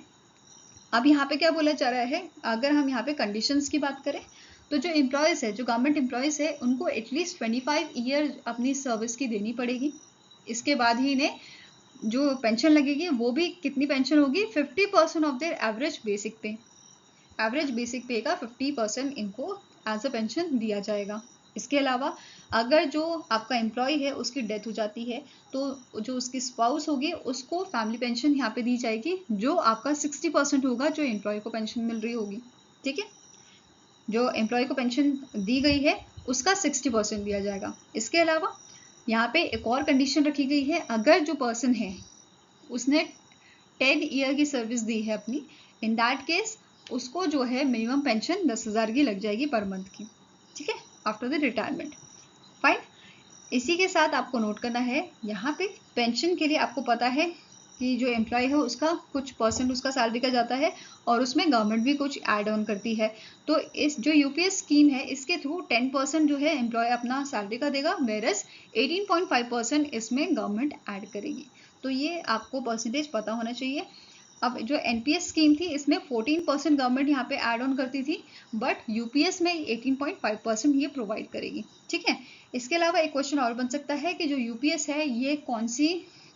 अब यहाँ पे क्या बोला जा रहा है, अगर हम यहाँ पे कंडीशंस की बात करें तो जो एम्प्लॉयज़ है, जो गवर्नमेंट एम्प्लॉयज़ है, उनको एटलीस्ट 25 ईयर अपनी सर्विस की देनी पड़ेगी। इसके बाद ही इन्हें जो पेंशन लगेगी वो भी कितनी पेंशन होगी? 50% ऑफ देयर एवरेज बेसिक पे, एवरेज बेसिक पे का 50% इनको एज अ पेंशन दिया जाएगा। इसके अलावा अगर जो आपका एम्प्लॉय है उसकी डेथ हो जाती है तो जो उसकी स्पाउस होगी उसको फैमिली पेंशन यहाँ पे दी जाएगी, जो आपका 60% होगा जो एम्प्लॉय को पेंशन मिल रही होगी। ठीक है, जो एम्प्लॉय को पेंशन दी गई है उसका 60% दिया जाएगा। इसके अलावा यहाँ पे एक और कंडीशन रखी गई है, अगर जो पर्सन है उसने 10 ईयर की सर्विस दी है अपनी, इन दैट केस उसको जो है मिनिमम पेंशन 10,000 की लग जाएगी पर मंथ की। ठीक है, आफ्टर द रिटायरमेंट। फाइन, इसी के साथ आपको नोट करना है यहाँ पे पेंशन के लिए आपको पता है कि जो एम्प्लॉय है उसका कुछ परसेंट उसका सैलरी का जाता है और उसमें गवर्नमेंट भी कुछ ऐड ऑन करती है। तो इस जो यूपीएस स्कीम है इसके थ्रू 10% जो है एम्प्लॉय अपना सैलरी का देगा, वेरस 18.5% इसमें गवर्नमेंट ऐड करेगी। तो ये आपको परसेंटेज पता होना चाहिए। अब जो एनपीएस स्कीम थी इसमें 14% गवर्नमेंट यहाँ पे ऐड ऑन करती थी, बट यूपीएस में 18.5% ये प्रोवाइड करेगी। ठीक है, इसके अलावा एक क्वेश्चन और बन सकता है कि जो यूपीएस है ये कौन सी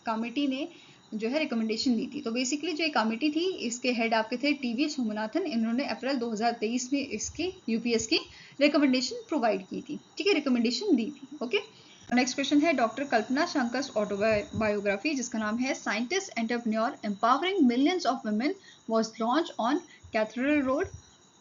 कमिटी ने जो है रिकमेंडेशन दी थी। तो बेसिकली जो एक कमिटी थी इसके हेड आपके थे टीवी सोमनाथन, इन्होंने अप्रैल 2023 में इसकी यूपीएस की रिकमेंडेशन प्रोवाइड की थी। ठीक है, रिकमेंडेशन दी थी। ओके, नेक्स्ट क्वेश्चन है डॉक्टर कल्पना शंकर ऑटोबायोग्राफी जिसका नाम है scientist entrepreneur empowering millions of women was launch on cathedral road,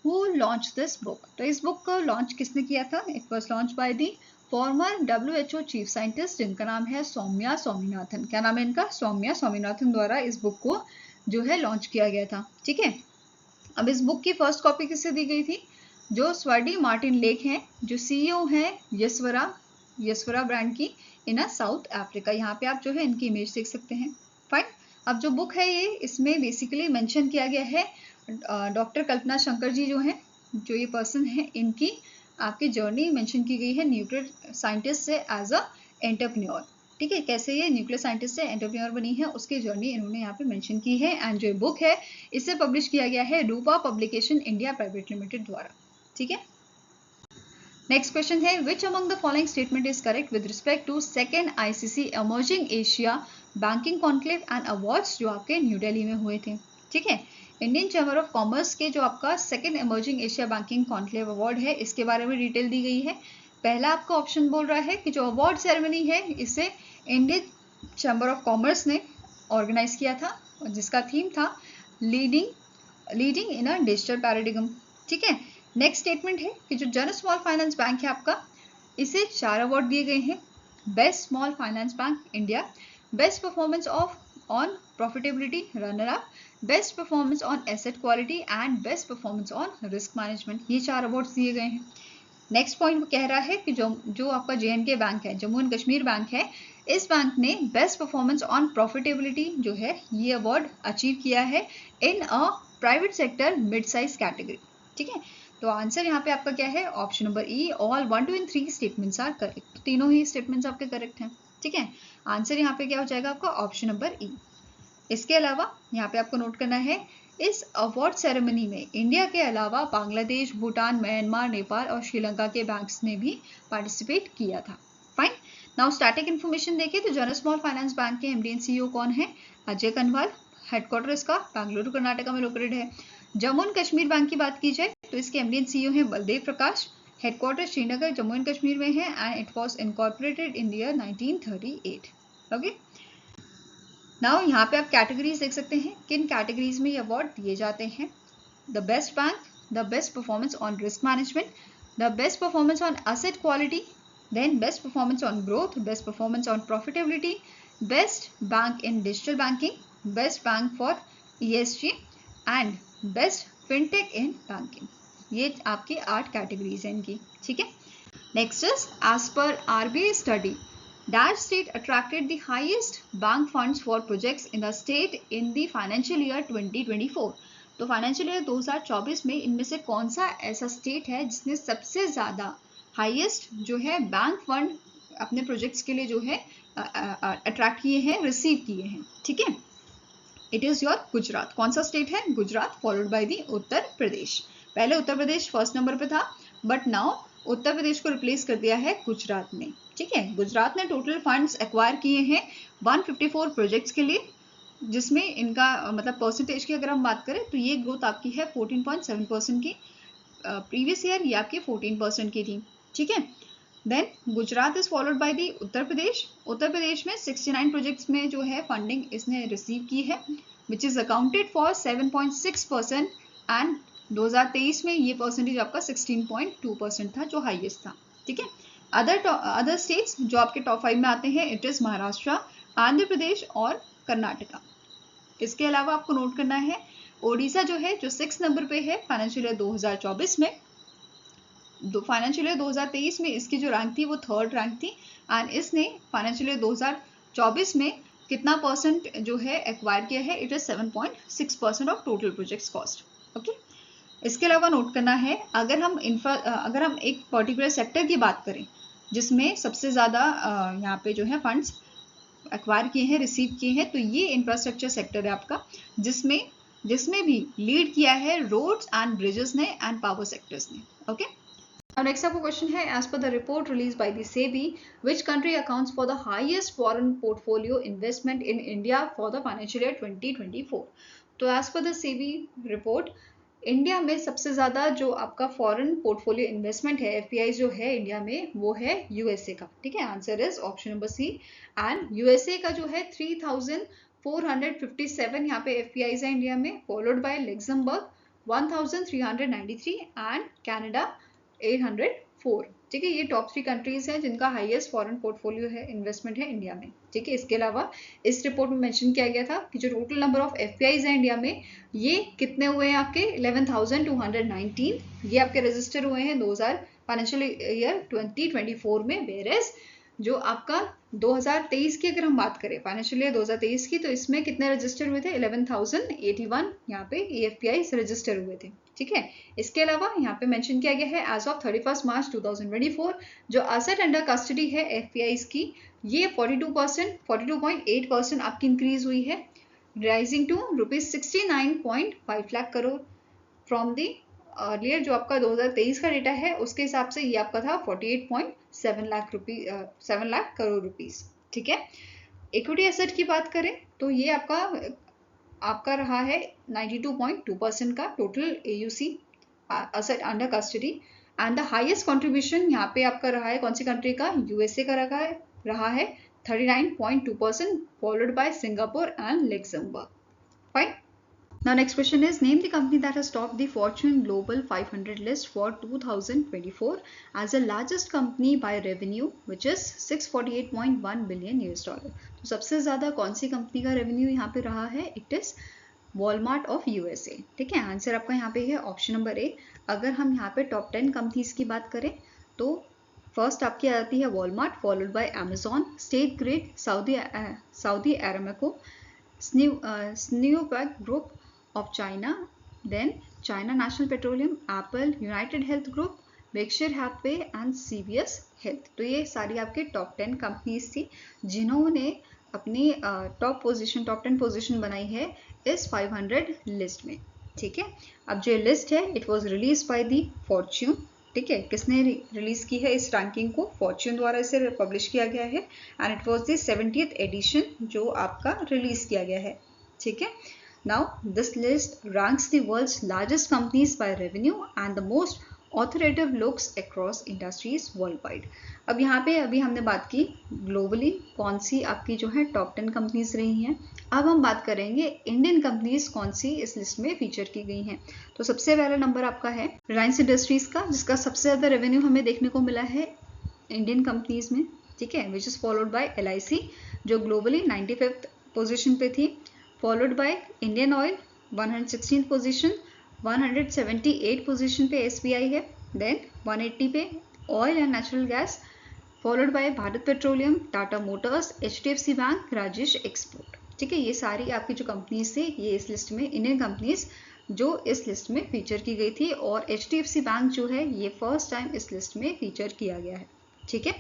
who launch this book. तो इस बुक को लॉन्च किसने किया था? It was launch by the former WHO chief scientist जिनका नाम है सौम्या स्वामीनाथन। क्या नाम है इनका? सौम्या स्वामीनाथन द्वारा इस बुक को जो है लॉन्च किया गया था। ठीक है, अब इस बुक की फर्स्ट कॉपी किससे दी गई थी? जो स्वर्डी मार्टिन लेक हैं, जो सीईओ हैं यशवरा ब्रांड की इन साउथ अफ्रीका। यहाँ पे आप जो है इनकी इमेज देख सकते हैं। फाइन, अब जो बुक है ये इसमें बेसिकली मेंशन किया गया है डॉक्टर कल्पना शंकर जी जो हैं, जो ये पर्सन है, इनकी आपकी जर्नी मेंशन की गई है न्यूक्लियर साइंटिस्ट से एज अ एंटरप्रेन्योर। ठीक है, कैसे ये न्यूक्लियर साइंटिस्ट से एंटरप्रेन्योर बनी है उसकी जर्नी इन्होंने यहाँ पे मेंशन की है। एंड जो बुक है इसे पब्लिश किया गया है Rupa publication India private limited द्वारा। ठीक है, नेक्स्ट क्वेश्चन है which among the following statement is correct with respect to second ICC emerging Asia banking conclave and awards जो आपके न्यू दिल्ली में हुए थे। ठीक है, इंडियन चैम्बर ऑफ कॉमर्स के जो आपका second emerging Asia banking conclave award है इसके बारे में डिटेल दी गई है। पहला आपका ऑप्शन बोल रहा है कि जो अवार्ड सेरेमनी है इसे इंडियन चैम्बर ऑफ कॉमर्स ने ऑर्गेनाइज किया था जिसका थीम था leading in a digital paradigm. ठीक है, नेक्स्ट स्टेटमेंट है कि जो जन स्मॉल फाइनेंस बैंक है आपका, इसे 4 अवार्ड दिए गए हैं। Best small finance bank India, best performance on profitability runner up, best performance on asset quality and best performance on risk management, ये 4 अवार्ड्स दिए गए हैं। नेक्स्ट पॉइंट कह रहा है कि जो आपका JNK बैंक है, जम्मू एंड कश्मीर बैंक है, इस बैंक ने बेस्ट परफॉर्मेंस ऑन प्रॉफिटेबिलिटी जो है ये अवार्ड अचीव किया है in a private sector mid size category. ठीक है, तो आंसर यहाँ पे आपका क्या है? Option number E, all 1, 2 and 3 statements are correct. तीनों ही स्टेटमेंट्स आपके करेक्ट हैं। ठीक है, आंसर यहाँ पे क्या हो जाएगा आपका? ऑप्शन नंबर ई। इसके अलावा यहाँ पे आपको नोट करना है इस अवार्ड सेरेमनी में इंडिया के अलावा बांग्लादेश, भूटान, म्यांमार, नेपाल और श्रीलंका के बैंक्स ने भी पार्टिसिपेट किया था। फाइन, नाउ स्टैटिक इन्फॉर्मेशन देखें तो जनरल स्मॉल फाइनेंस बैंक के MD एंड CEO कौन है? अजय कनवाल। हेडक्वार्टर इसका बेंगलुरु कर्नाटका में लोकेटेड है। जम्मू एंड कश्मीर बैंक की बात की जाए तो इसके MD एंड CEO है बलदेव प्रकाश। हेडक्वार्टर श्रीनगर जम्मू एंड कश्मीर में है and it was incorporated in year 1938। Okay, now यहाँ पे आप कैटेगरीज देख सकते हैं किन कैटेगरीज में ये अवार्ड दिए जाते हैं। The best bank, the best performance on risk management, the best performance on asset quality, then best performance on growth, best performance on profitability, best bank in digital banking, best bank for ESG and best fintech in banking. ये आपकी 8 categories हैं इनकी। ठीक है, next is as per RBI study That state attracted the highest bank funds for projects in the state in the financial year 2024. तो financial year 2024 में इनमें से कौन सा ऐसा स्टेट है जिसने सबसे ज़्यादा हाईएस्ट जो है बैंक फंड अपने प्रोजेक्ट्स के लिए जो है अट्रैक्ट किए हैं, रिसीव किए हैं। ठीक है, इट इज़ योर गुजरात। कौन सा स्टेट है? Gujarat, followed by the Uttar प्रदेश। पहले उत्तर प्रदेश फर्स्ट नंबर पे था, बट नाउ उत्तर प्रदेश को रिप्लेस कर दिया है गुजरात ने। ठीक है, गुजरात ने टोटल फंड्स एक्वायर किए हैं 154 प्रोजेक्ट्स के लिए, जिसमें इनका मतलब परसेंटेज की अगर हम बात करें तो ये ग्रोथ आपकी है 14.7% की, प्रीवियस ईयर ये आपकी 14% की थी, ठीक है। Then Gujarat is followed by the Uttar Pradesh. Uttar Pradesh में 69 प्रोजेक्ट्स में जो है फंडिंग इसने रिसीव की है, which is accounted for 7.6%, and 2023 में ये परसेंटेज आपका 16.2% था, जो हाईएस्ट था, ठीक है। अदर स्टेट्स जो आपके टॉप 5 में आते हैं, इट इज महाराष्ट्र, आंध्र प्रदेश और कर्नाटका। इसके अलावा आपको नोट करना है ओडिशा जो है, जो 6 नंबर पे है फाइनेंशियल ईयर 2024 में। फाइनेंशियल ईयर 2023 में इसकी जो रैंक थी वो 3rd रैंक थी, एंड इसने फाइनेंशियल ईयर 2024 में कितना परसेंट जो है एक्वायर किया है, it is 7.6% of total projects cost, okay. इसके अलावा नोट करना है, अगर हम एक पर्टिकुलर सेक्टर की बात करें जिसमें सबसे ज़्यादा यहाँ पे जो है फंड्स एक्वायर किए हैं, रिसीव किए हैं, तो ये इंफ्रास्ट्रक्चर सेक्टर है आपका, जिसमें भी लीड किया है रोड्स एंड ब्रिजेस ने एंड पावर सेक्टर्स ने, ओके। Now next आपको क्वेश्चन है, as per the report released by the SEBI, which country accounts for the highest foreign portfolio investment in India for the financial year 2024? तो as per the SEBI report, India में सबसे ज़्यादा जो आपका foreign portfolio investment है, FPI जो है India में, वो है यूएसए का, ठीक है। Answer is option number C, and USA का जो है 3457 यहाँ पे एफपीआई है इंडिया में, followed by Luxembourg 1393 and Canada 804, ठीक है। ये टॉप 3 कंट्रीज हैं जिनका हाईएस्ट फॉरेन पोर्टफोलियो है, इन्वेस्टमेंट है इंडिया में, ठीक है। इसके अलावा इस रिपोर्ट में मेंशन किया गया था कि जो टोटल नंबर ऑफ एफपीआईज हैं इंडिया में, ये कितने हुए हैं आपके 11,219, ये आपके रजिस्टर हुए हैं फाइनेंशियल ईयर 2024 में, वेयरएज जो आपका 2023 की अगर हम बात करें, फाइनेंशियल ईयर 2023 की, तो इसमें कितने रजिस्टर हुए थे, 11,081 यहाँ पे एफपीआई रजिस्टर हुए थे, ठीक है। इसके अलावा यहाँ पे मेंशन किया गया है एज ऑफ 31 मार्च 2024 जो असेट अंडर कस्टडी है एफपीआईज की, ये 42.8% आपकी इंक्रीज हुई है, rising to ₹69.5 lakh crore from the earlier जो आपका 2023 का डेटा है उसके हिसाब से ये आपका था 48.7 लाख करोड़ रुपीस, ठीक है। इक्विटी एसेट की बात करें तो ये आपका रहा है 92.2% का total AUC asset under custody, and the highest contribution यहाँ पे आपका रहा है कौन सी कंट्री का, यूएसए का रहा है 39.2%, followed by Singapore and Luxembourg, fine. Now next question is, name the company that has topped the Fortune Global 500 list for 2024 as the largest company by revenue, which is $648.1 billion US. तो सबसे ज़्यादा कौन सी company का revenue यहाँ पे रहा है, it is Walmart of USA, ठीक है। आंसर आपका यहाँ पे है ऑप्शन नंबर ए। अगर हम यहाँ पे टॉप 10 कंपनीज की बात करें तो फर्स्ट आपकी आती है Walmart, followed by Amazon, state grid, Saudi Aramco, Sinopec group of China, then China National Petroleum, Apple, United Health Group, Berkshire Hathaway and CVS Health। तो ये सारी आपके टॉप 10 कंपनीज थी जिन्होंने अपनी टॉप 10 पोजीशन बनाई है इस 500 लिस्ट में, ठीक है। अब जो लिस्ट है it was release by the Fortune, ठीक है। किसने रिलीज की है इस रैंकिंग को, फॉर्च्यून द्वारा इसे पब्लिश किया गया है, and it was the 70th edition जो आपका रिलीज किया गया है, ठीक है। Now, this list ranks the world's largest companies by revenue and the most authoritative looks across industries worldwide। अब यहाँ पे अभी हमने बात की ग्लोबली कौन सी आपकी जो है टॉप 10 कंपनीज रही हैं। अब हम बात करेंगे इंडियन कंपनीज कौन सी इस लिस्ट में फीचर की गई हैं। तो सबसे पहला नंबर आपका है रिलायंस इंडस्ट्रीज का, जिसका सबसे ज़्यादा रेवेन्यू हमें देखने को मिला है इंडियन कंपनीज में, ठीक है, which is followed bye LIC जो ग्लोबली 95th पोजिशन पे थी, followed by Indian Oil 116th position, 178 position पे SBI है, देन 180 पे oil and natural gas, followed by Bharat petroleum, Tata Motors, HDFC bank, Rajesh export, ठीक है। ये सारी आपकी जो कंपनीज थी ये इस लिस्ट में इंडियन कंपनीज जो इस लिस्ट में फीचर की गई थी, और HDFC बैंक जो है ये फर्स्ट टाइम इस लिस्ट में फीचर किया गया है, ठीक है।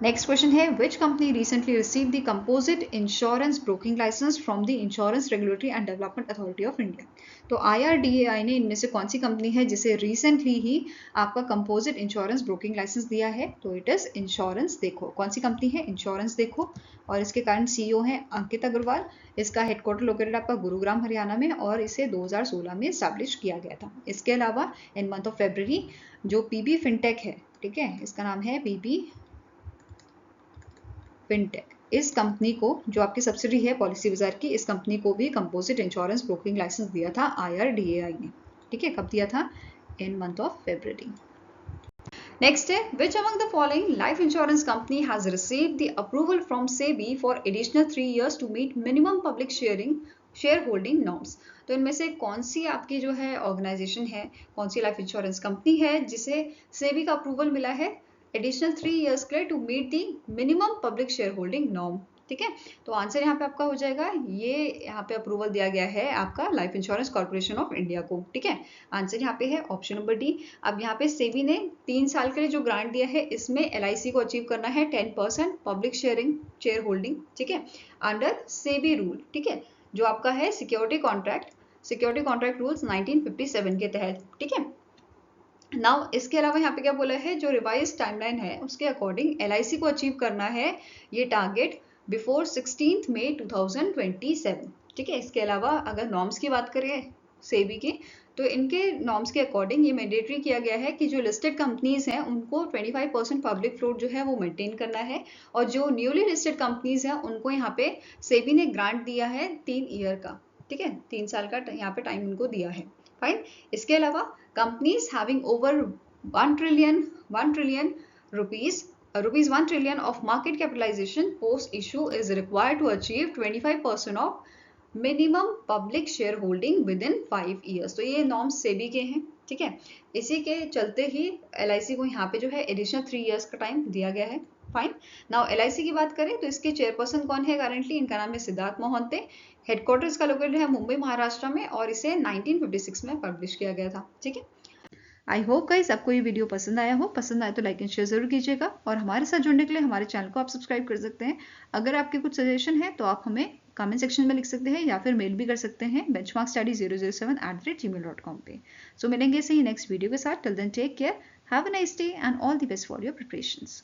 नेक्स्ट क्वेश्चन है which company recently receive the composite insurance broking licence from the insurance regulatory and development authority of India. तो IRDAI ने इनमें से कौन सी कंपनी है जिसे रिसेंटली ही आपका कंपोजिट इंश्योरेंस ब्रोकिंग लाइसेंस दिया है? तो इट इज इंश्योरेंस देखो। कौन सी कंपनी है? इंश्योरेंस देखो। और इसके कारण CEO हैं अंकित अग्रवाल। इसका हेडक्वार्टर लोकेटेड आपका गुरुग्राम हरियाणा में और इसे 2016 में स्टैब्लिश किया गया था। इसके अलावा इन मंथ ऑफ फेब्रवरी जो PB फिनटेक है, ठीक है, इसका नाम है PB फिनटेक, इस कंपनी को, जो आपकी सब्सिडी है पॉलिसी बाजार की, इस कंपनी को भी कंपोजिट इंश्योरेंस ब्रोकिंग लाइसेंस दिया था IRDAI ने। ठीक है, कब दिया था? In month of February. Next है which among the following life insurance company has received the approval from SEBI for additional 3 years to meet minimum public share holding norms. तो इनमें से कौन सी आपकी जो है ऑर्गेनाइजेशन है, कौन सी लाइफ इंश्योरेंस कंपनी है जिसे सेबी का अप्रूवल मिला है एडिशनल 3 years के लिए to meet the minimum public share holding norm? ठीक है, तो आंसर यहाँ पे आपका हो जाएगा, ये यहाँ पे अप्रूवल दिया गया है आपका life insurance corporation of India को। ठीक है, आंसर यहाँ पे है ऑप्शन नंबर डी। अब यहाँ पे सेबी ने 3 साल के लिए जो ग्रांट दिया है, इसमें LIC को अचीव करना है 10% पब्लिक शेयर होल्डिंग। ठीक है, अंडर सेबी रूल। ठीक है, जो आपका है सिक्योरिटी कॉन्ट्रैक्ट रूल्स 1957 के तहत। ठीक है, नाउ इसके अलावा यहाँ पे क्या बोला है, जो रिवाइज टाइमलाइन है उसके अकॉर्डिंग LIC को अचीव करना है ये टारगेट बिफोर 16 मई 2027। ठीक है, इसके अलावा अगर नॉर्म्स की बात करें सेबी की, तो इनके नॉर्म्स के अकॉर्डिंग ये मैंडेटरी किया गया है कि जो लिस्टेड कंपनीज हैं उनको 25% पब्लिक फ्लोट जो है वो मेंटेन करना है, और जो न्यूली लिस्टेड कंपनीज हैं उनको यहाँ पे सेबी ने ग्रांट दिया है 3 ईयर का। ठीक है, 3 साल का यहाँ पे टाइम उनको दिया है। फाइन, इसके अलावा companies having over 1 trillion rupees 1 trillion of market capitalization post issue is required to achieve 25% of minimum public shareholding within 5 years। तो ये नॉर्म्स सेबी के हैं। ठीक है, इसी के चलते ही LIC को यहाँ पे जो है एडिशनल 3 years का टाइम दिया गया है। फाइन, नाउ LIC की बात करें तो इसके चेयरपर्सन कौन है करंटली? इनका नाम है सिद्धार्थ मोहंते। हेडक्वार्टर इसका लोकेटेड है मुंबई महाराष्ट्र में और इसे 1956 में पब्लिश किया गया था। ठीक है, आई होप गाइस आपको ये वीडियो पसंद आया हो। पसंद आए तो लाइक एंड शेयर जरूर कीजिएगा, और हमारे साथ जुड़ने के लिए हमारे चैनल को आप सब्सक्राइब कर सकते हैं। अगर आपके कुछ सजेशन है तो आप हमें कमेंट सेक्शन में लिख सकते हैं या फिर मेल भी कर सकते हैं benchmarkstudy007@gmail.com पे। सो मिलेंगे इसे ही नेक्स्ट वीडियो के साथ। Till then take care, have a nice day and all the best for your preparations.